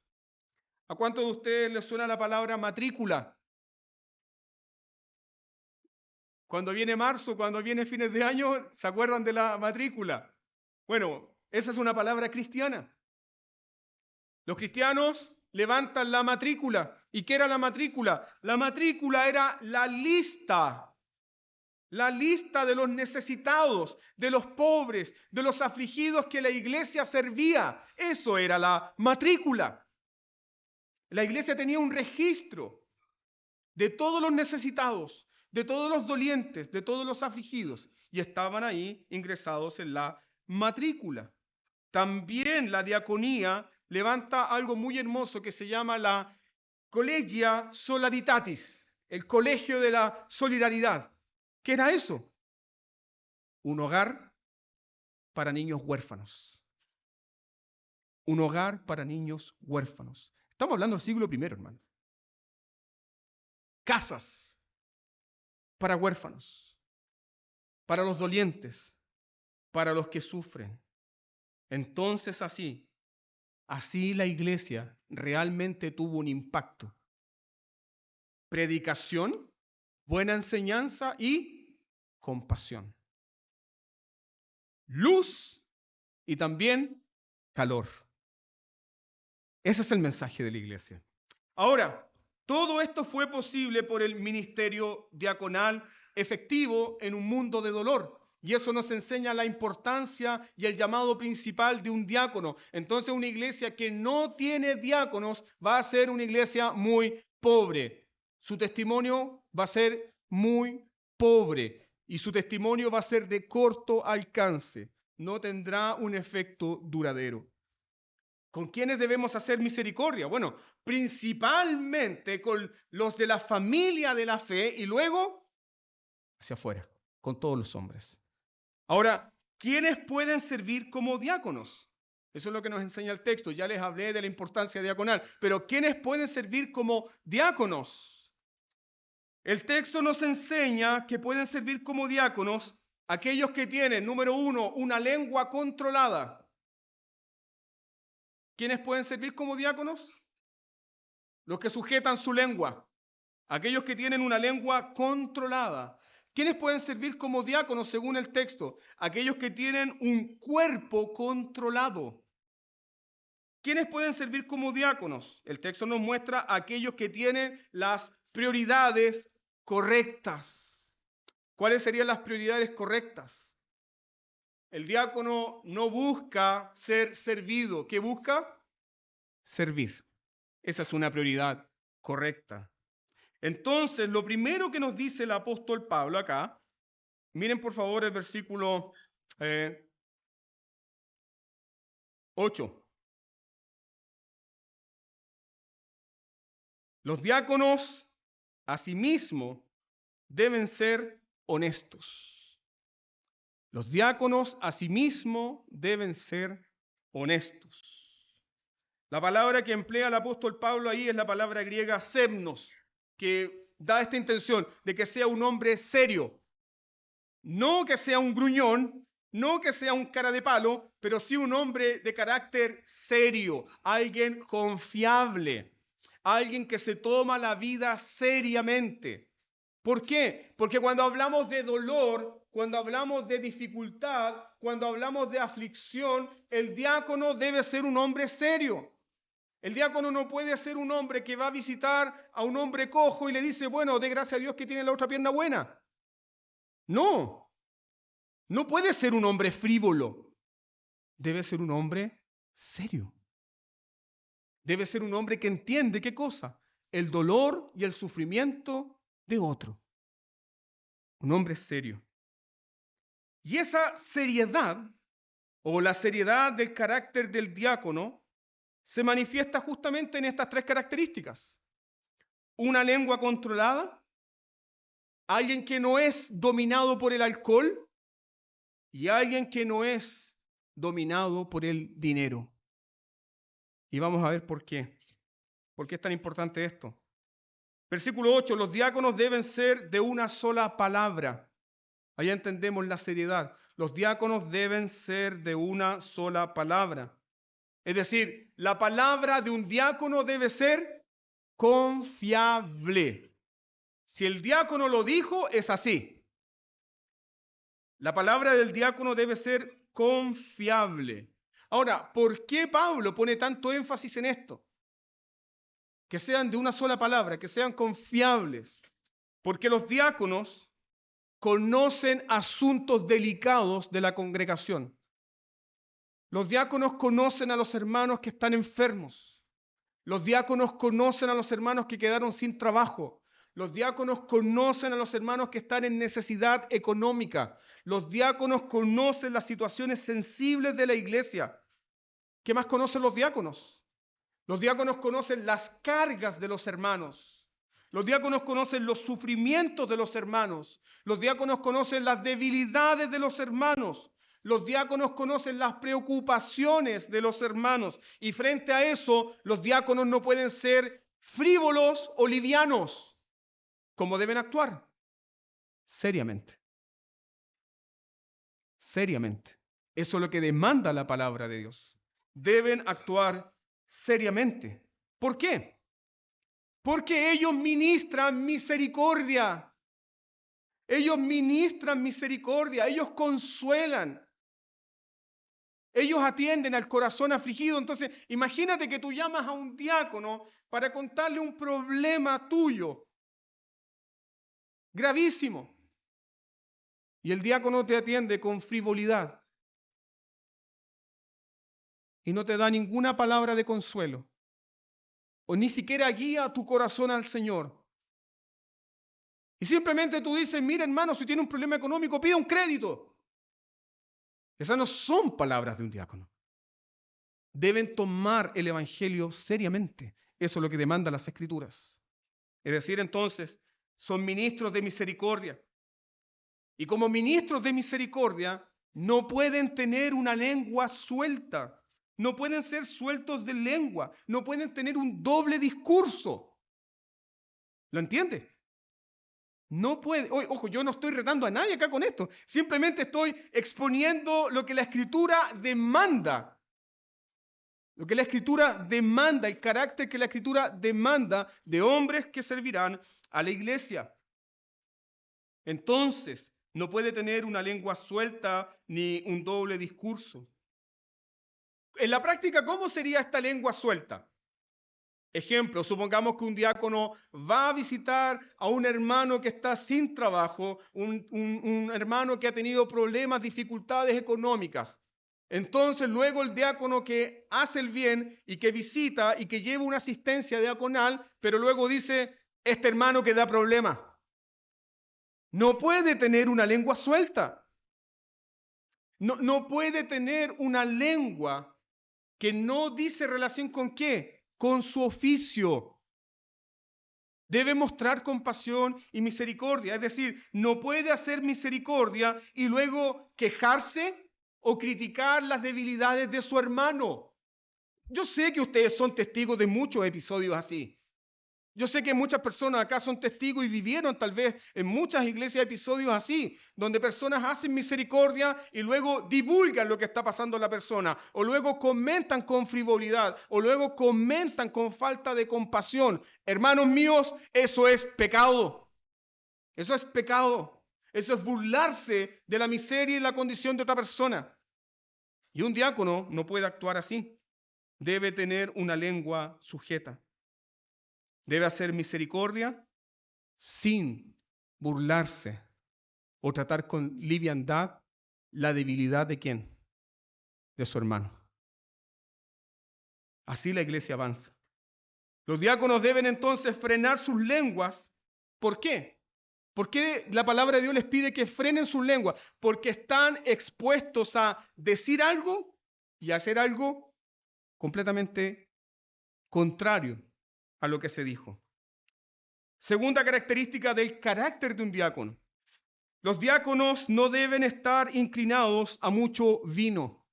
¿A cuántos de ustedes les suena la palabra matrícula? Cuando viene marzo, cuando viene fines de año, ¿se acuerdan de la matrícula? Bueno, esa es una palabra cristiana. Los cristianos levantan la matrícula. ¿Y qué era la matrícula? La matrícula era la lista de los necesitados, de los pobres, de los afligidos que la iglesia servía. Eso era la matrícula. La iglesia tenía un registro de todos los necesitados, de todos los dolientes, de todos los afligidos, y estaban ahí ingresados en la matrícula. También la diaconía levanta algo muy hermoso que se llama la Collegia Solidaritatis, el colegio de la solidaridad. ¿Qué era eso? Un hogar para niños huérfanos. Un hogar para niños huérfanos. Estamos hablando del siglo I, hermano. Casas para huérfanos, para los dolientes, para los que sufren. Entonces así la iglesia realmente tuvo un impacto. Predicación, buena enseñanza y compasión. Luz y también calor. Ese es el mensaje de la iglesia. Ahora, todo esto fue posible por el ministerio diaconal efectivo en un mundo de dolor. Y eso nos enseña la importancia y el llamado principal de un diácono. Entonces, una iglesia que no tiene diáconos va a ser una iglesia muy pobre. Su testimonio va a ser muy pobre y su testimonio va a ser de corto alcance. No tendrá un efecto duradero. ¿Con quiénes debemos hacer misericordia? Bueno, principalmente con los de la familia de la fe y luego hacia afuera, con todos los hombres. Ahora, ¿quiénes pueden servir como diáconos? Eso es lo que nos enseña el texto. Ya les hablé de la importancia diaconal, pero ¿quiénes pueden servir como diáconos? El texto nos enseña que pueden servir como diáconos aquellos que tienen, número 1, una lengua controlada. ¿Quiénes pueden servir como diáconos? Los que sujetan su lengua, aquellos que tienen una lengua controlada. ¿Quiénes pueden servir como diáconos según el texto? Aquellos que tienen un cuerpo controlado. ¿Quiénes pueden servir como diáconos? El texto nos muestra a aquellos que tienen las prioridades correctas. ¿Cuáles serían las prioridades correctas? El diácono no busca ser servido. ¿Qué busca? Servir. Esa es una prioridad correcta. Entonces, lo primero que nos dice el apóstol Pablo acá, miren por favor el versículo 8. Los diáconos, asimismo, deben ser honestos. Los diáconos, asimismo, deben ser honestos. La palabra que emplea el apóstol Pablo ahí es la palabra griega semnos, que da esta intención de que sea un hombre serio. No que sea un gruñón, no que sea un cara de palo, pero sí un hombre de carácter serio, alguien confiable, alguien que se toma la vida seriamente. ¿Por qué? Porque cuando hablamos de dolor, cuando hablamos de dificultad, cuando hablamos de aflicción, el diácono debe ser un hombre serio. El diácono no puede ser un hombre que va a visitar a un hombre cojo y le dice, bueno, dé gracias a Dios que tiene la otra pierna buena. No, no puede ser un hombre frívolo. Debe ser un hombre serio. Debe ser un hombre que entiende ¿qué cosa? El dolor y el sufrimiento de otro. Un hombre serio. Y esa seriedad, o la seriedad del carácter del diácono, se manifiesta justamente en estas tres características. Una lengua controlada, alguien que no es dominado por el alcohol y alguien que no es dominado por el dinero. Y vamos a ver por qué. ¿Por qué es tan importante esto? Versículo 8, los diáconos deben ser de una sola palabra. Ahí entendemos la seriedad. Los diáconos deben ser de una sola palabra. Es decir, la palabra de un diácono debe ser confiable. Si el diácono lo dijo, es así. La palabra del diácono debe ser confiable. Ahora, ¿por qué Pablo pone tanto énfasis en esto? Que sean de una sola palabra, que sean confiables. Porque los diáconos conocen asuntos delicados de la congregación. Los diáconos conocen a los hermanos que están enfermos. Los diáconos conocen a los hermanos que quedaron sin trabajo. Los diáconos conocen a los hermanos que están en necesidad económica. Los diáconos conocen las situaciones sensibles de la iglesia. ¿Qué más conocen los diáconos? Los diáconos conocen las cargas de los hermanos. Los diáconos conocen los sufrimientos de los hermanos. Los diáconos conocen las debilidades de los hermanos. Los diáconos conocen las preocupaciones de los hermanos. Y frente a eso, los diáconos no pueden ser frívolos o livianos. ¿Cómo deben actuar? Seriamente. Seriamente. Eso es lo que demanda la palabra de Dios. Deben actuar seriamente. ¿Por qué? Porque ellos ministran misericordia. Ellos ministran misericordia. Ellos consuelan. Ellos atienden al corazón afligido. Entonces, imagínate que tú llamas a un diácono para contarle un problema tuyo. Gravísimo. Y el diácono te atiende con frivolidad. Y no te da ninguna palabra de consuelo. O ni siquiera guía tu corazón al Señor. Y simplemente tú dices, mira hermano, si tiene un problema económico, pida un crédito. Esas no son palabras de un diácono. Deben tomar el evangelio seriamente. Eso es lo que demandan las Escrituras. Es decir, entonces, son ministros de misericordia. Y como ministros de misericordia, no pueden tener una lengua suelta. No pueden ser sueltos de lengua. No pueden tener un doble discurso. ¿Lo entiende? No puede. Ojo, yo no estoy retando a nadie acá con esto. Simplemente estoy exponiendo lo que la Escritura demanda. Lo que la Escritura demanda, el carácter que la Escritura demanda de hombres que servirán a la iglesia. Entonces, no puede tener una lengua suelta ni un doble discurso. En la práctica, ¿cómo sería esta lengua suelta? Ejemplo, supongamos que un diácono va a visitar a un hermano que está sin trabajo, un hermano que ha tenido problemas, dificultades económicas. Entonces, luego el diácono que hace el bien y que visita y que lleva una asistencia diaconal, pero luego dice, este hermano que da problemas. No puede tener una lengua suelta. No puede tener una lengua que no dice relación con qué, con su oficio. Debe mostrar compasión y misericordia. Es decir, no puede hacer misericordia y luego quejarse o criticar las debilidades de su hermano. Yo sé que ustedes son testigos de muchos episodios así. Yo sé que muchas personas acá son testigos y vivieron tal vez en muchas iglesias episodios así, donde personas hacen misericordia y luego divulgan lo que está pasando a la persona, o luego comentan con frivolidad, o luego comentan con falta de compasión. Hermanos míos, eso es pecado. Eso es pecado. Eso es burlarse de la miseria y la condición de otra persona. Y un diácono no puede actuar así. Debe tener una lengua sujeta. Debe hacer misericordia sin burlarse o tratar con liviandad la debilidad de ¿quién? De su hermano. Así la iglesia avanza. Los diáconos deben entonces frenar sus lenguas. ¿Por qué? ¿Por qué la palabra de Dios les pide que frenen sus lenguas? Porque están expuestos a decir algo y a hacer algo completamente contrario a lo que se dijo. Segunda característica del carácter de un diácono. Los diáconos no deben estar inclinados a mucho vino.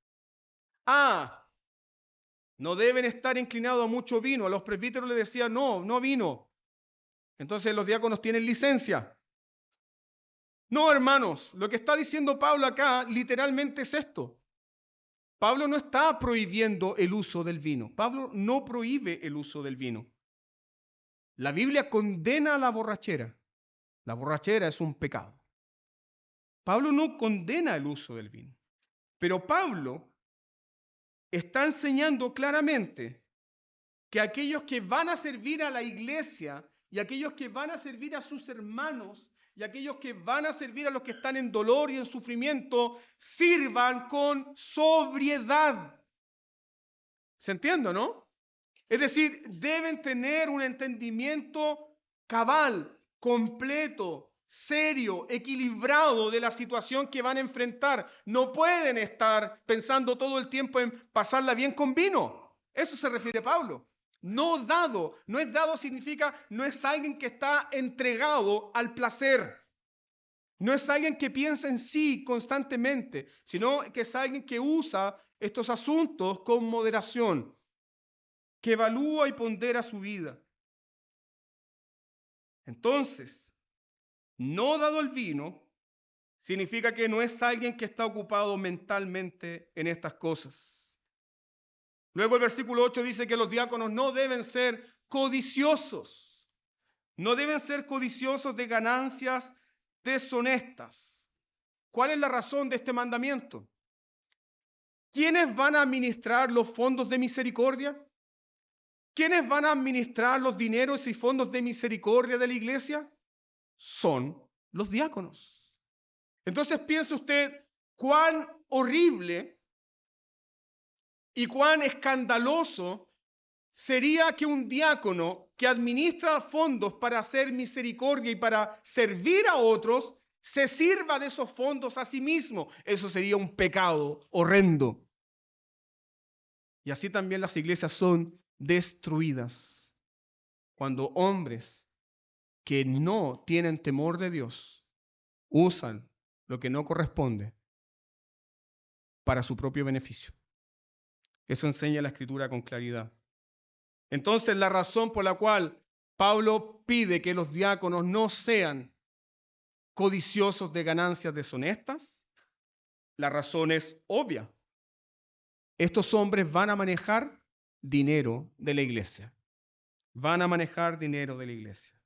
No deben estar inclinados a mucho vino. A los presbíteros les decía, no vino. Entonces los diáconos tienen licencia. No, hermanos, lo que está diciendo Pablo acá literalmente es esto. Pablo no está prohibiendo el uso del vino. Pablo no prohíbe el uso del vino. La Biblia condena a la borrachera. La borrachera es un pecado. Pablo no condena el uso del vino. Pero Pablo está enseñando claramente que aquellos que van a servir a la iglesia y aquellos que van a servir a sus hermanos y aquellos que van a servir a los que están en dolor y en sufrimiento, sirvan con sobriedad. ¿Se entiende, no? Es decir, deben tener un entendimiento cabal, completo, serio, equilibrado de la situación que van a enfrentar. No pueden estar pensando todo el tiempo en pasarla bien con vino. Eso se refiere Pablo. No dado, no es dado significa no es alguien que está entregado al placer. No es alguien que piensa en sí constantemente, sino que es alguien que usa estos asuntos con moderación, que evalúa y pondera su vida. Entonces, no dado el vino, significa que no es alguien que está ocupado mentalmente en estas cosas. Luego el versículo 8 dice que los diáconos no deben ser codiciosos. No deben ser codiciosos de ganancias deshonestas. ¿Cuál es la razón de este mandamiento? ¿Quiénes van a administrar los fondos de misericordia? ¿Quiénes van a administrar los dineros y fondos de misericordia de la iglesia? Son los diáconos. Entonces piense usted cuán horrible y cuán escandaloso sería que un diácono que administra fondos para hacer misericordia y para servir a otros, se sirva de esos fondos a sí mismo. Eso sería un pecado horrendo. Y así también las iglesias son destruidas cuando hombres que no tienen temor de Dios usan lo que no corresponde para su propio beneficio. Eso enseña la Escritura con claridad. Entonces, la razón por la cual Pablo pide que los diáconos no sean codiciosos de ganancias deshonestas, la razón es obvia. Estos hombres van a manejar dinero de la iglesia. Van a manejar dinero de la iglesia.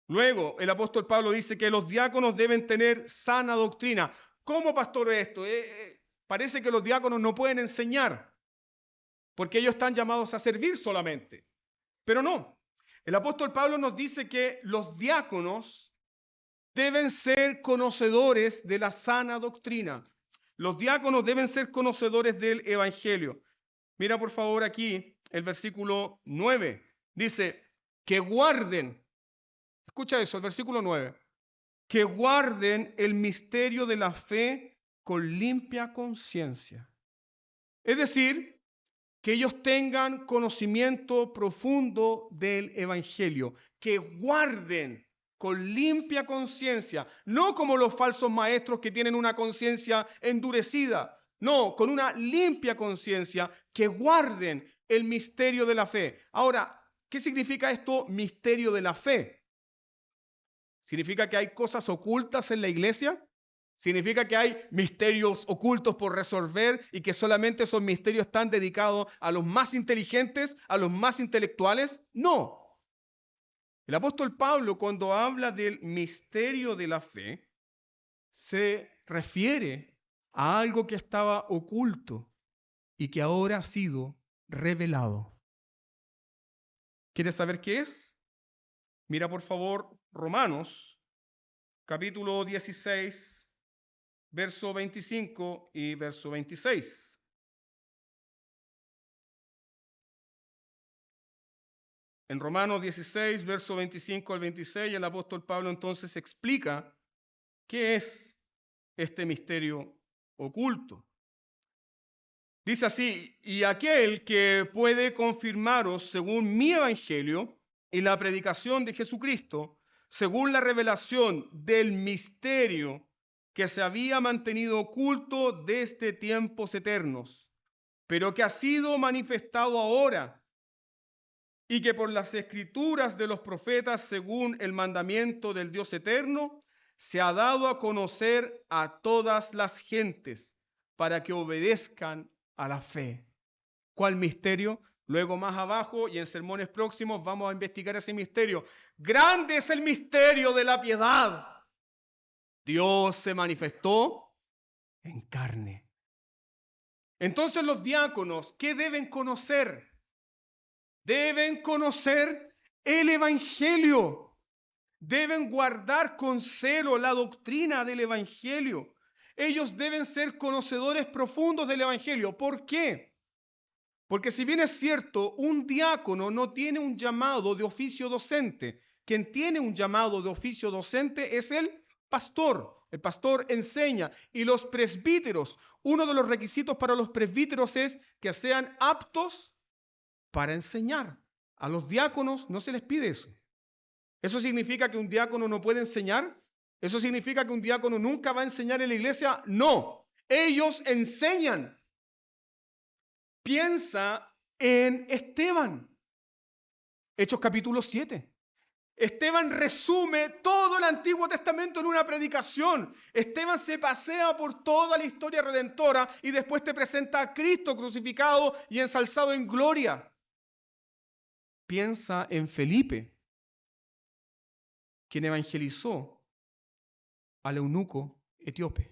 Luego, el apóstol Pablo dice que los diáconos deben tener sana doctrina. ¿Cómo, pastor, esto? Parece que los diáconos no pueden enseñar, porque ellos están llamados a servir solamente. Pero no. El apóstol Pablo nos dice que los diáconos deben ser conocedores de la sana doctrina. Los diáconos deben ser conocedores del evangelio. Mira por favor aquí el versículo 9. Dice que guarden. Escucha eso, el versículo 9. Que guarden el misterio de la fe con limpia conciencia. Es decir, que ellos tengan conocimiento profundo del evangelio, que guarden con limpia conciencia, no como los falsos maestros que tienen una conciencia endurecida, no, con una limpia conciencia, que guarden el misterio de la fe. Ahora, ¿qué significa esto, misterio de la fe? ¿Significa que hay cosas ocultas en la iglesia? ¿Significa que hay misterios ocultos por resolver y que solamente esos misterios están dedicados a los más inteligentes, a los más intelectuales? No. El apóstol Pablo, cuando habla del misterio de la fe, se refiere a algo que estaba oculto y que ahora ha sido revelado. ¿Quieres saber qué es? Mira por favor Romanos, capítulo 16, verso 25 y verso 26. En Romanos 16, verso 25 al 26, el apóstol Pablo entonces explica qué es este misterio oculto. Dice así: y aquel que puede confirmaros según mi evangelio y la predicación de Jesucristo, según la revelación del misterio que se había mantenido oculto desde tiempos eternos, pero que ha sido manifestado ahora, y que por las escrituras de los profetas, según el mandamiento del Dios eterno, se ha dado a conocer a todas las gentes, para que obedezcan a la fe. ¿Cuál misterio? Luego más abajo y en sermones próximos vamos a investigar ese misterio. Grande es el misterio de la piedad. Dios se manifestó en carne. Entonces los diáconos, ¿qué deben conocer? Deben conocer el Evangelio. Deben guardar con celo la doctrina del Evangelio. Ellos deben ser conocedores profundos del Evangelio. ¿Por qué? Porque si bien es cierto, un diácono no tiene un llamado de oficio docente. Quien tiene un llamado de oficio docente es el pastor. El pastor enseña. Y los presbíteros, uno de los requisitos para los presbíteros es que sean aptos para enseñar. A los diáconos no se les pide eso. ¿Eso significa que un diácono no puede enseñar? ¿Eso significa que un diácono nunca va a enseñar en la iglesia? No, ellos enseñan. Piensa en Esteban, Hechos capítulo 7. Esteban resume todo el Antiguo Testamento en una predicación. Esteban se pasea por toda la historia redentora y después te presenta a Cristo crucificado y ensalzado en gloria. Piensa en Felipe, quien evangelizó al eunuco etíope.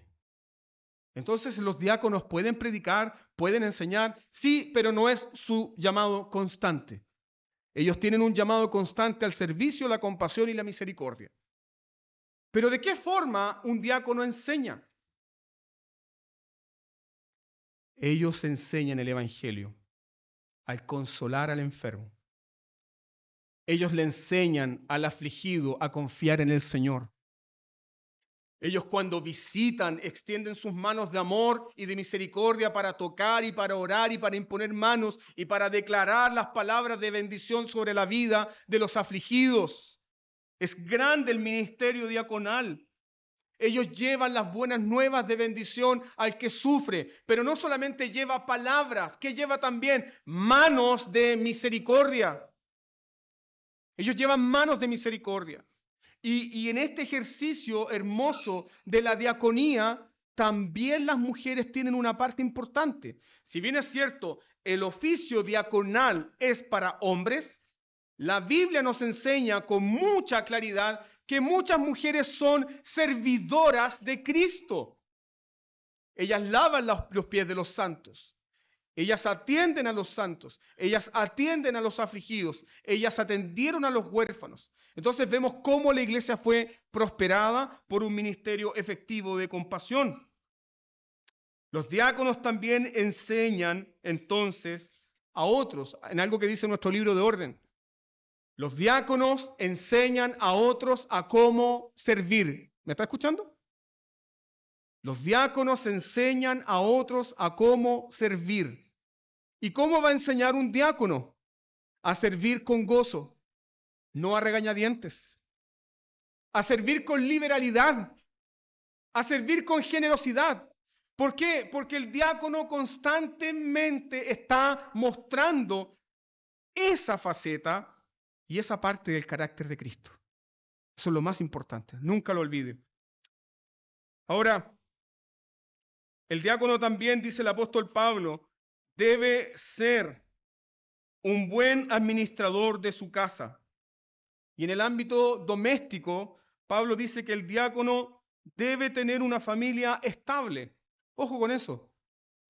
Entonces los diáconos pueden predicar, pueden enseñar, sí, pero no es su llamado constante. Ellos tienen un llamado constante al servicio, la compasión y la misericordia. Pero ¿de qué forma un diácono enseña? Ellos enseñan el Evangelio al consolar al enfermo. Ellos le enseñan al afligido a confiar en el Señor. Ellos cuando visitan extienden sus manos de amor y de misericordia para tocar y para orar y para imponer manos y para declarar las palabras de bendición sobre la vida de los afligidos. Es grande el ministerio diaconal. Ellos llevan las buenas nuevas de bendición al que sufre, pero no solamente lleva palabras, que lleva también manos de misericordia. Ellos llevan manos de misericordia. Y en este ejercicio hermoso de la diaconía, también las mujeres tienen una parte importante. Si bien es cierto, el oficio diaconal es para hombres, la Biblia nos enseña con mucha claridad que muchas mujeres son servidoras de Cristo. Ellas lavan los pies de los santos. Ellas atienden a los santos, ellas atienden a los afligidos, ellas atendieron a los huérfanos. Entonces vemos cómo la iglesia fue prosperada por un ministerio efectivo de compasión. Los diáconos también enseñan entonces a otros, en algo que dice nuestro libro de orden. Los diáconos enseñan a otros a cómo servir. ¿Me está escuchando? Los diáconos enseñan a otros a cómo servir. ¿Y cómo va a enseñar un diácono? A servir con gozo, no a regañadientes. A servir con liberalidad, a servir con generosidad. ¿Por qué? Porque el diácono constantemente está mostrando esa faceta y esa parte del carácter de Cristo. Eso es lo más importante, nunca lo olvide. Ahora, el diácono también, dice el apóstol Pablo, debe ser un buen administrador de su casa. Y en el ámbito doméstico, Pablo dice que el diácono debe tener una familia estable. Ojo con eso.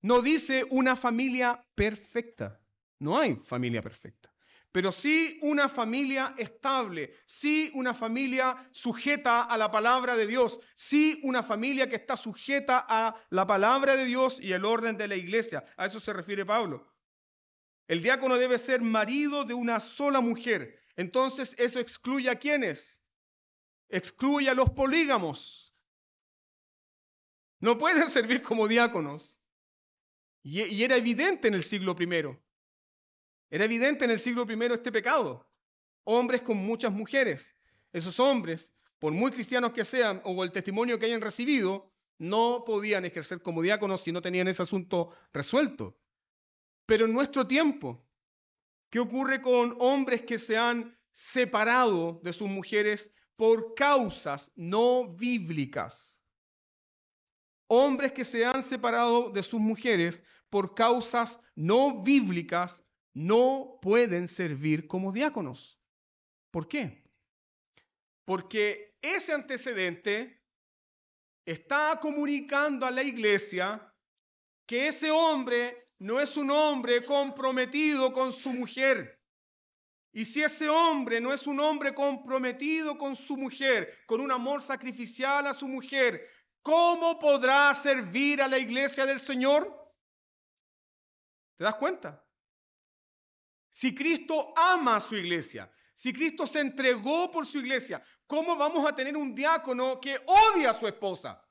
No dice una familia perfecta. No hay familia perfecta. Pero sí una familia estable, sí una familia sujeta a la palabra de Dios, sí una familia que está sujeta a la palabra de Dios y el orden de la iglesia. A eso se refiere Pablo. El diácono debe ser marido de una sola mujer. Entonces, ¿eso excluye a quiénes? Excluye a los polígamos. No pueden servir como diáconos. Y era evidente en el siglo I. Era evidente en el siglo I este pecado. Hombres con muchas mujeres. Esos hombres, por muy cristianos que sean o el testimonio que hayan recibido, no podían ejercer como diáconos si no tenían ese asunto resuelto. Pero en nuestro tiempo, ¿qué ocurre con hombres que se han separado de sus mujeres por causas no bíblicas? Hombres que se han separado de sus mujeres por causas no bíblicas no pueden servir como diáconos. ¿Por qué? Porque ese antecedente está comunicando a la iglesia que ese hombre no es un hombre comprometido con su mujer. Y si ese hombre no es un hombre comprometido con su mujer, con un amor sacrificial a su mujer, ¿cómo podrá servir a la iglesia del Señor? ¿Te das cuenta? Si Cristo ama a su iglesia, si Cristo se entregó por su iglesia, ¿cómo vamos a tener un diácono que odia a su esposa?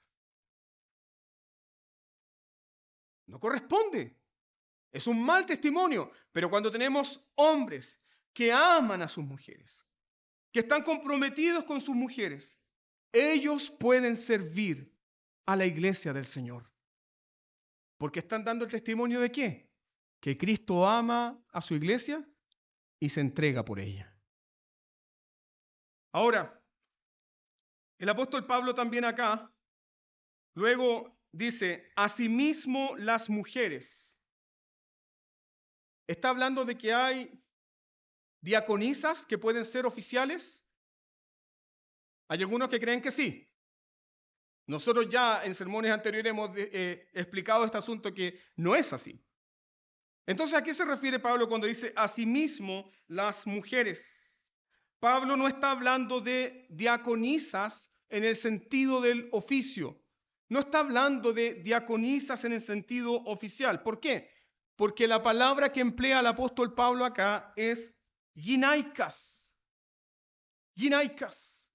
No corresponde. Es un mal testimonio. Pero cuando tenemos hombres que aman a sus mujeres, que están comprometidos con sus mujeres, ellos pueden servir a la iglesia del Señor. Porque están dando el testimonio de ¿qué? Que Cristo ama a su iglesia y se entrega por ella. Ahora, el apóstol Pablo también acá, luego dice, asimismo las mujeres. Está hablando de que hay diaconisas que pueden ser oficiales. Hay algunos que creen que sí. Nosotros ya en sermones anteriores hemos explicado este asunto que no es así. Entonces, ¿a qué se refiere Pablo cuando dice asimismo las mujeres? Pablo no está hablando de diaconisas en el sentido del oficio. No está hablando de diaconisas en el sentido oficial. ¿Por qué? Porque la palabra que emplea el apóstol Pablo acá es ginaikas. Ginaikas,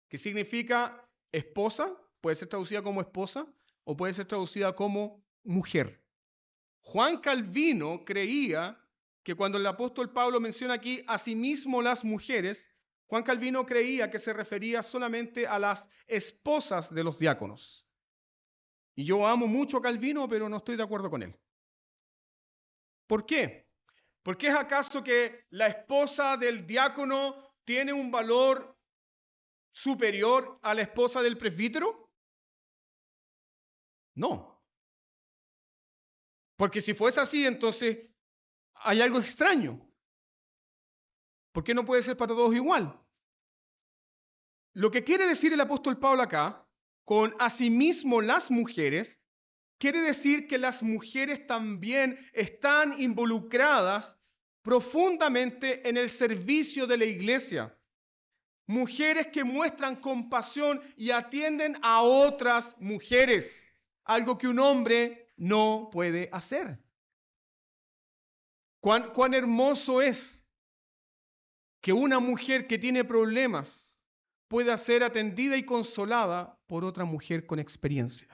que significa esposa, puede ser traducida como esposa o puede ser traducida como mujer. Juan Calvino creía que cuando el apóstol Pablo menciona aquí asimismo las mujeres, Juan Calvino creía que se refería solamente a las esposas de los diáconos. Y yo amo mucho a Calvino, pero no estoy de acuerdo con él. ¿Por qué? ¿Por qué es acaso que la esposa del diácono tiene un valor superior a la esposa del presbítero? No. Porque si fuese así, entonces hay algo extraño. ¿Por qué no puede ser para todos igual? Lo que quiere decir el apóstol Pablo acá, con asimismo las mujeres, quiere decir que las mujeres también están involucradas profundamente en el servicio de la iglesia. Mujeres que muestran compasión y atienden a otras mujeres, algo que un hombre no puede hacer. Cuán hermoso es que una mujer que tiene problemas pueda ser atendida y consolada por otra mujer con experiencia.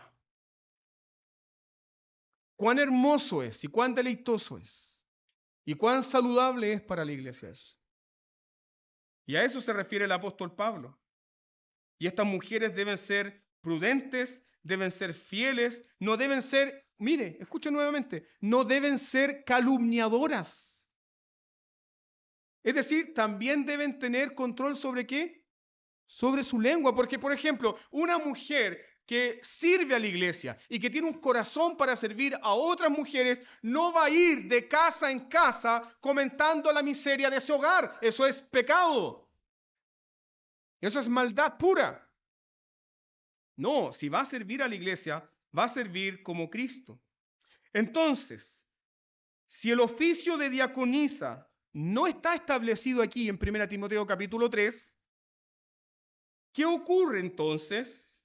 Cuán hermoso es y cuán deleitoso es y cuán saludable es para la iglesia eso. Y a eso se refiere el apóstol Pablo. Y estas mujeres deben ser prudentes, deben ser fieles, no deben ser, mire, escuchen nuevamente, no deben ser calumniadoras. Es decir, también deben tener control sobre ¿qué? Sobre su lengua, porque por ejemplo, una mujer que sirve a la iglesia y que tiene un corazón para servir a otras mujeres, no va a ir de casa en casa comentando la miseria de ese hogar. Eso es pecado. Eso es maldad pura. No, si va a servir a la iglesia, va a servir como Cristo. Entonces, si el oficio de diaconisa no está establecido aquí en 1 Timoteo capítulo 3, ¿qué ocurre entonces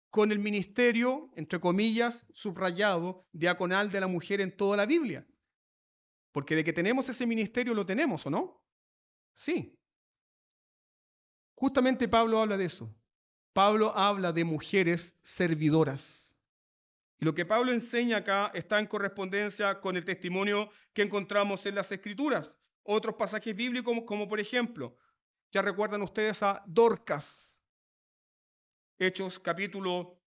con el ministerio, entre comillas, subrayado, diaconal de la mujer en toda la Biblia? Porque de que tenemos ese ministerio lo tenemos, ¿o no? Sí. Justamente Pablo habla de eso. Pablo habla de mujeres servidoras. Y lo que Pablo enseña acá está en correspondencia con el testimonio que encontramos en las Escrituras. Otros pasajes bíblicos, como por ejemplo, ya recuerdan ustedes a Dorcas. Hechos capítulo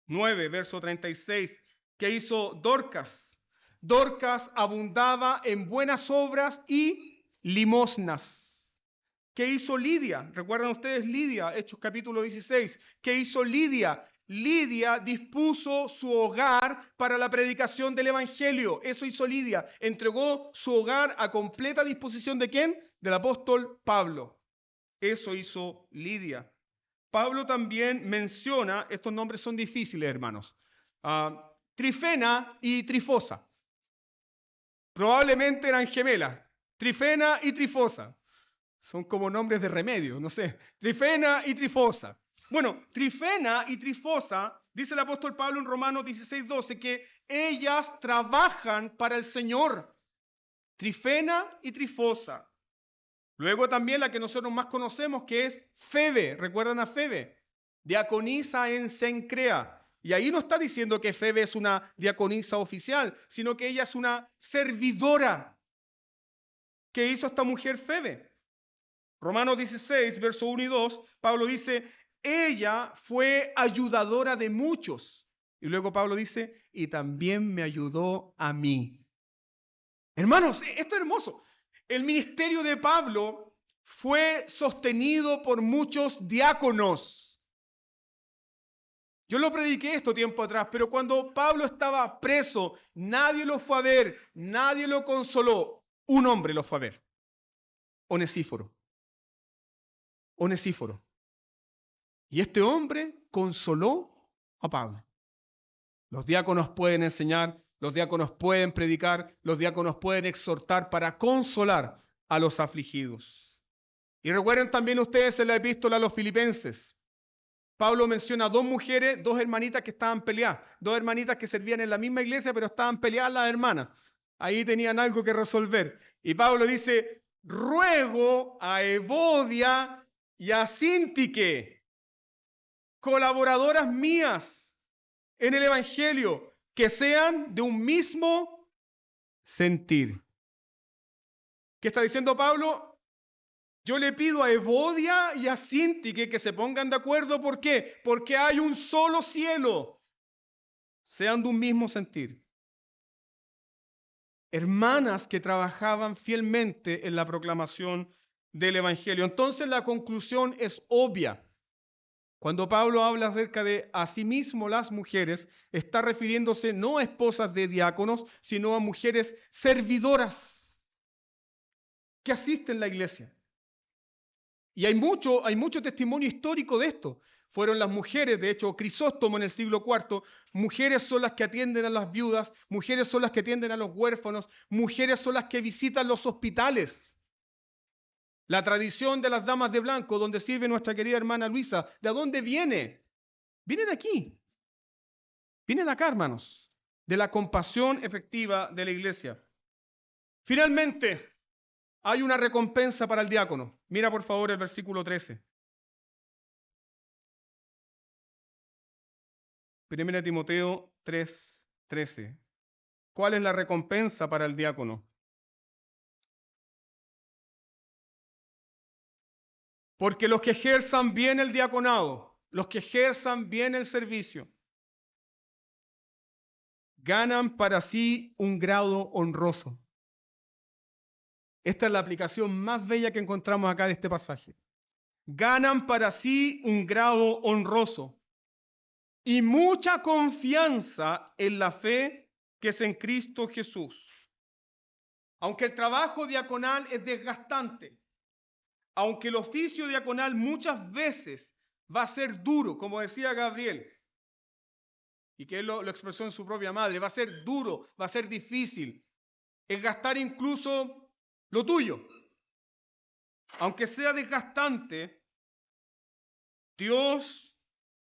9, verso 36. ¿Qué hizo Dorcas? Dorcas abundaba en buenas obras y limosnas. ¿Qué hizo Lidia? ¿Recuerdan ustedes Lidia? Hechos capítulo 16. ¿Qué hizo Lidia? Lidia dispuso su hogar para la predicación del evangelio. Eso hizo Lidia. Entregó su hogar a completa disposición ¿de quién? Del apóstol Pablo. Eso hizo Lidia. Pablo también menciona, estos nombres son difíciles, hermanos. Trifena y Trifosa. Probablemente eran gemelas. Trifena y Trifosa. Son como nombres de remedio, no sé. Trifena y Trifosa. Bueno, Trifena y Trifosa, dice el apóstol Pablo en Romanos 16:12, que ellas trabajan para el Señor. Trifena y Trifosa. Luego también la que nosotros más conocemos, que es Febe. ¿Recuerdan a Febe? Diaconisa en Cencrea. Y ahí no está diciendo que Febe es una diaconisa oficial, sino que ella es una servidora. ¿Qué hizo esta mujer Febe? Romanos 16, verso 1 y 2, Pablo dice, ella fue ayudadora de muchos. Y luego Pablo dice, y también me ayudó a mí. Hermanos, esto es hermoso. El ministerio de Pablo fue sostenido por muchos diáconos. Yo lo prediqué esto tiempo atrás, pero cuando Pablo estaba preso, nadie lo fue a ver, nadie lo consoló. Un hombre lo fue a ver. Onesíforo. Onesíforo. Y este hombre consoló a Pablo. Los diáconos pueden enseñar, los diáconos pueden predicar, los diáconos pueden exhortar para consolar a los afligidos. Y recuerden también ustedes en la epístola a los filipenses. Pablo menciona dos mujeres, dos hermanitas que estaban peleadas, dos hermanitas que servían en la misma iglesia, pero estaban peleadas las hermanas. Ahí tenían algo que resolver. Y Pablo dice, ruego a Evodia y a Síntique, colaboradoras mías en el Evangelio, que sean de un mismo sentir. ¿Qué está diciendo Pablo? Yo le pido a Evodia y a Síntique que se pongan de acuerdo. ¿Por qué? Porque hay un solo cielo. Sean de un mismo sentir. Hermanas que trabajaban fielmente en la proclamación del Evangelio. Entonces la conclusión es obvia. Cuando Pablo habla acerca de asimismo las mujeres, está refiriéndose no a esposas de diáconos, sino a mujeres servidoras que asisten a la iglesia. Y hay mucho testimonio histórico de esto. Fueron las mujeres, de hecho, Crisóstomo en el siglo IV, mujeres son las que atienden a las viudas, mujeres son las que atienden a los huérfanos, mujeres son las que visitan los hospitales. La tradición de las damas de blanco, donde sirve nuestra querida hermana Luisa, ¿de dónde viene? Viene de aquí. Viene de acá, hermanos, de la compasión efectiva de la iglesia. Finalmente, hay una recompensa para el diácono. Mira por favor el versículo 13. 1 Timoteo 3:13. ¿Cuál es la recompensa para el diácono? Porque los que ejerzan bien el diaconado, los que ejerzan bien el servicio, ganan para sí un grado honroso. Esta es la aplicación más bella que encontramos acá de este pasaje. Ganan para sí un grado honroso y mucha confianza en la fe que es en Cristo Jesús. Aunque el trabajo diaconal es desgastante, aunque el oficio diaconal muchas veces va a ser duro, como decía Gabriel, y que él lo expresó en su propia madre, va a ser duro, va a ser difícil, es gastar incluso lo tuyo. Aunque sea desgastante, Dios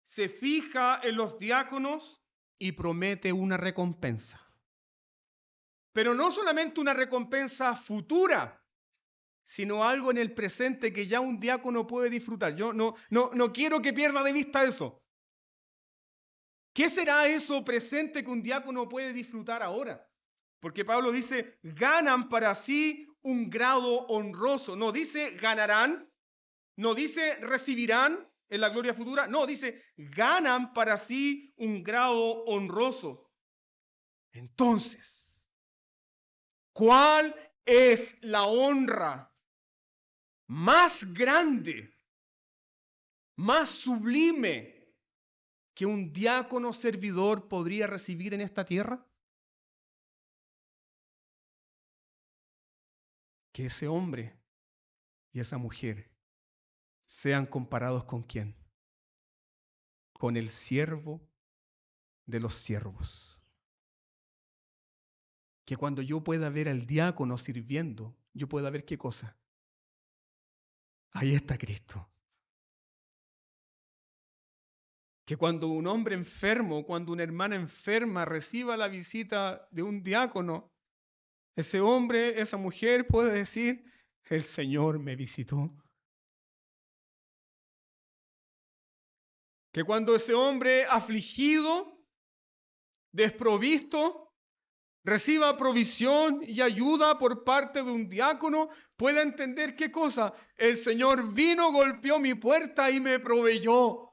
se fija en los diáconos y promete una recompensa. Pero no solamente una recompensa futura, sino algo en el presente que ya un diácono puede disfrutar. Yo no quiero que pierda de vista eso. ¿Qué será eso presente que un diácono puede disfrutar ahora? Porque Pablo dice, ganan para sí un grado honroso. No dice ganarán, no dice recibirán en la gloria futura. No, dice ganan para sí un grado honroso. Entonces, ¿cuál es la honra más grande, más sublime que un diácono servidor podría recibir en esta tierra? Que ese hombre y esa mujer sean comparados con quién? Con el siervo de los siervos. Que cuando yo pueda ver al diácono sirviendo, yo pueda ver qué cosa. Ahí está Cristo. Que cuando un hombre enfermo, cuando una hermana enferma reciba la visita de un diácono, ese hombre, esa mujer puede decir, el Señor me visitó. Que cuando ese hombre afligido, desprovisto, reciba provisión y ayuda por parte de un diácono, pueda entender qué cosa. El Señor vino, golpeó mi puerta y me proveyó.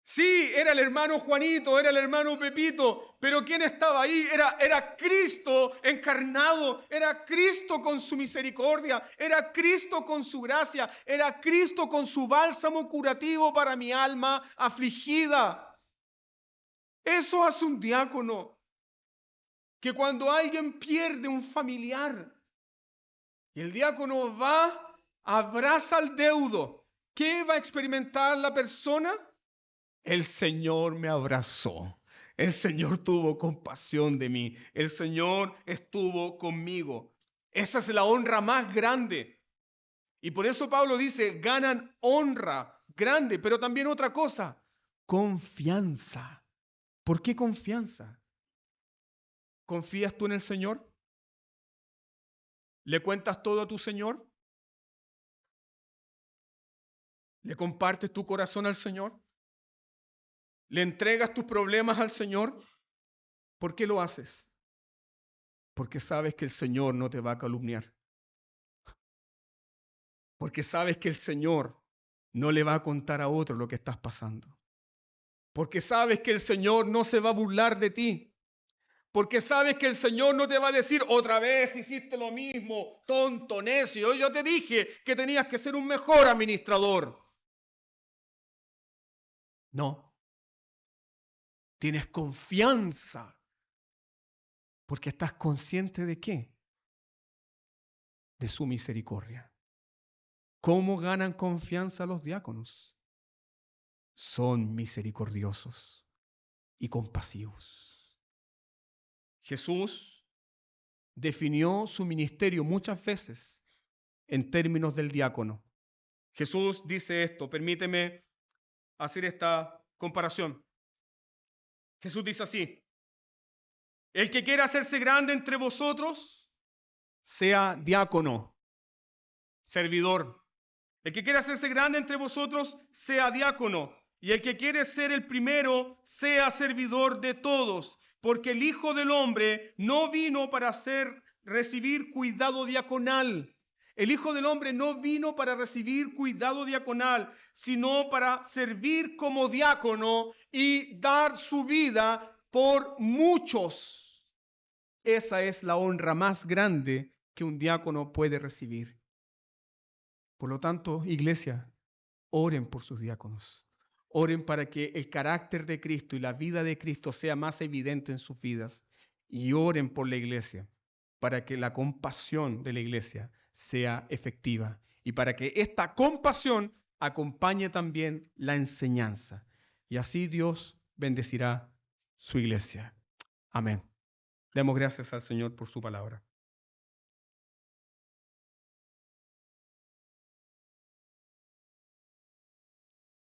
Sí, era el hermano Juanito, era el hermano Pepito, pero ¿quién estaba ahí? Era Cristo encarnado, era Cristo con su misericordia, era Cristo con su gracia, era Cristo con su bálsamo curativo para mi alma afligida. Eso hace un diácono, que cuando alguien pierde un familiar, y el diácono va, abraza al deudo, ¿qué va a experimentar la persona? El Señor me abrazó. El Señor tuvo compasión de mí. El Señor estuvo conmigo. Esa es la honra más grande. Y por eso Pablo dice, ganan honra grande, pero también otra cosa, confianza. ¿Por qué confianza? ¿Confías tú en el Señor? ¿Le cuentas todo a tu Señor? ¿Le compartes tu corazón al Señor? ¿Le entregas tus problemas al Señor? ¿Por qué lo haces? Porque sabes que el Señor no te va a calumniar. Porque sabes que el Señor no le va a contar a otro lo que estás pasando. Porque sabes que el Señor no se va a burlar de ti. Porque sabes que el Señor no te va a decir, otra vez hiciste lo mismo, tonto, necio. Yo te dije que tenías que ser un mejor administrador. No. Tienes confianza. Porque estás consciente de qué? De su misericordia. ¿Cómo ganan confianza los diáconos? Son misericordiosos y compasivos. Jesús definió su ministerio muchas veces en términos del diácono. Jesús dice esto, permíteme hacer esta comparación. Jesús dice así, el que quiera hacerse grande entre vosotros, sea diácono, servidor. El que quiera hacerse grande entre vosotros, sea diácono. Y el que quiere ser el primero, sea servidor de todos. Porque el Hijo del Hombre no vino para recibir cuidado diaconal. El Hijo del Hombre no vino para recibir cuidado diaconal, sino para servir como diácono y dar su vida por muchos. Esa es la honra más grande que un diácono puede recibir. Por lo tanto, iglesia, oren por sus diáconos. Oren para que el carácter de Cristo y la vida de Cristo sea más evidente en sus vidas. Y oren por la iglesia, para que la compasión de la iglesia sea efectiva. Y para que esta compasión acompañe también la enseñanza. Y así Dios bendecirá su iglesia. Amén. Demos gracias al Señor por su palabra.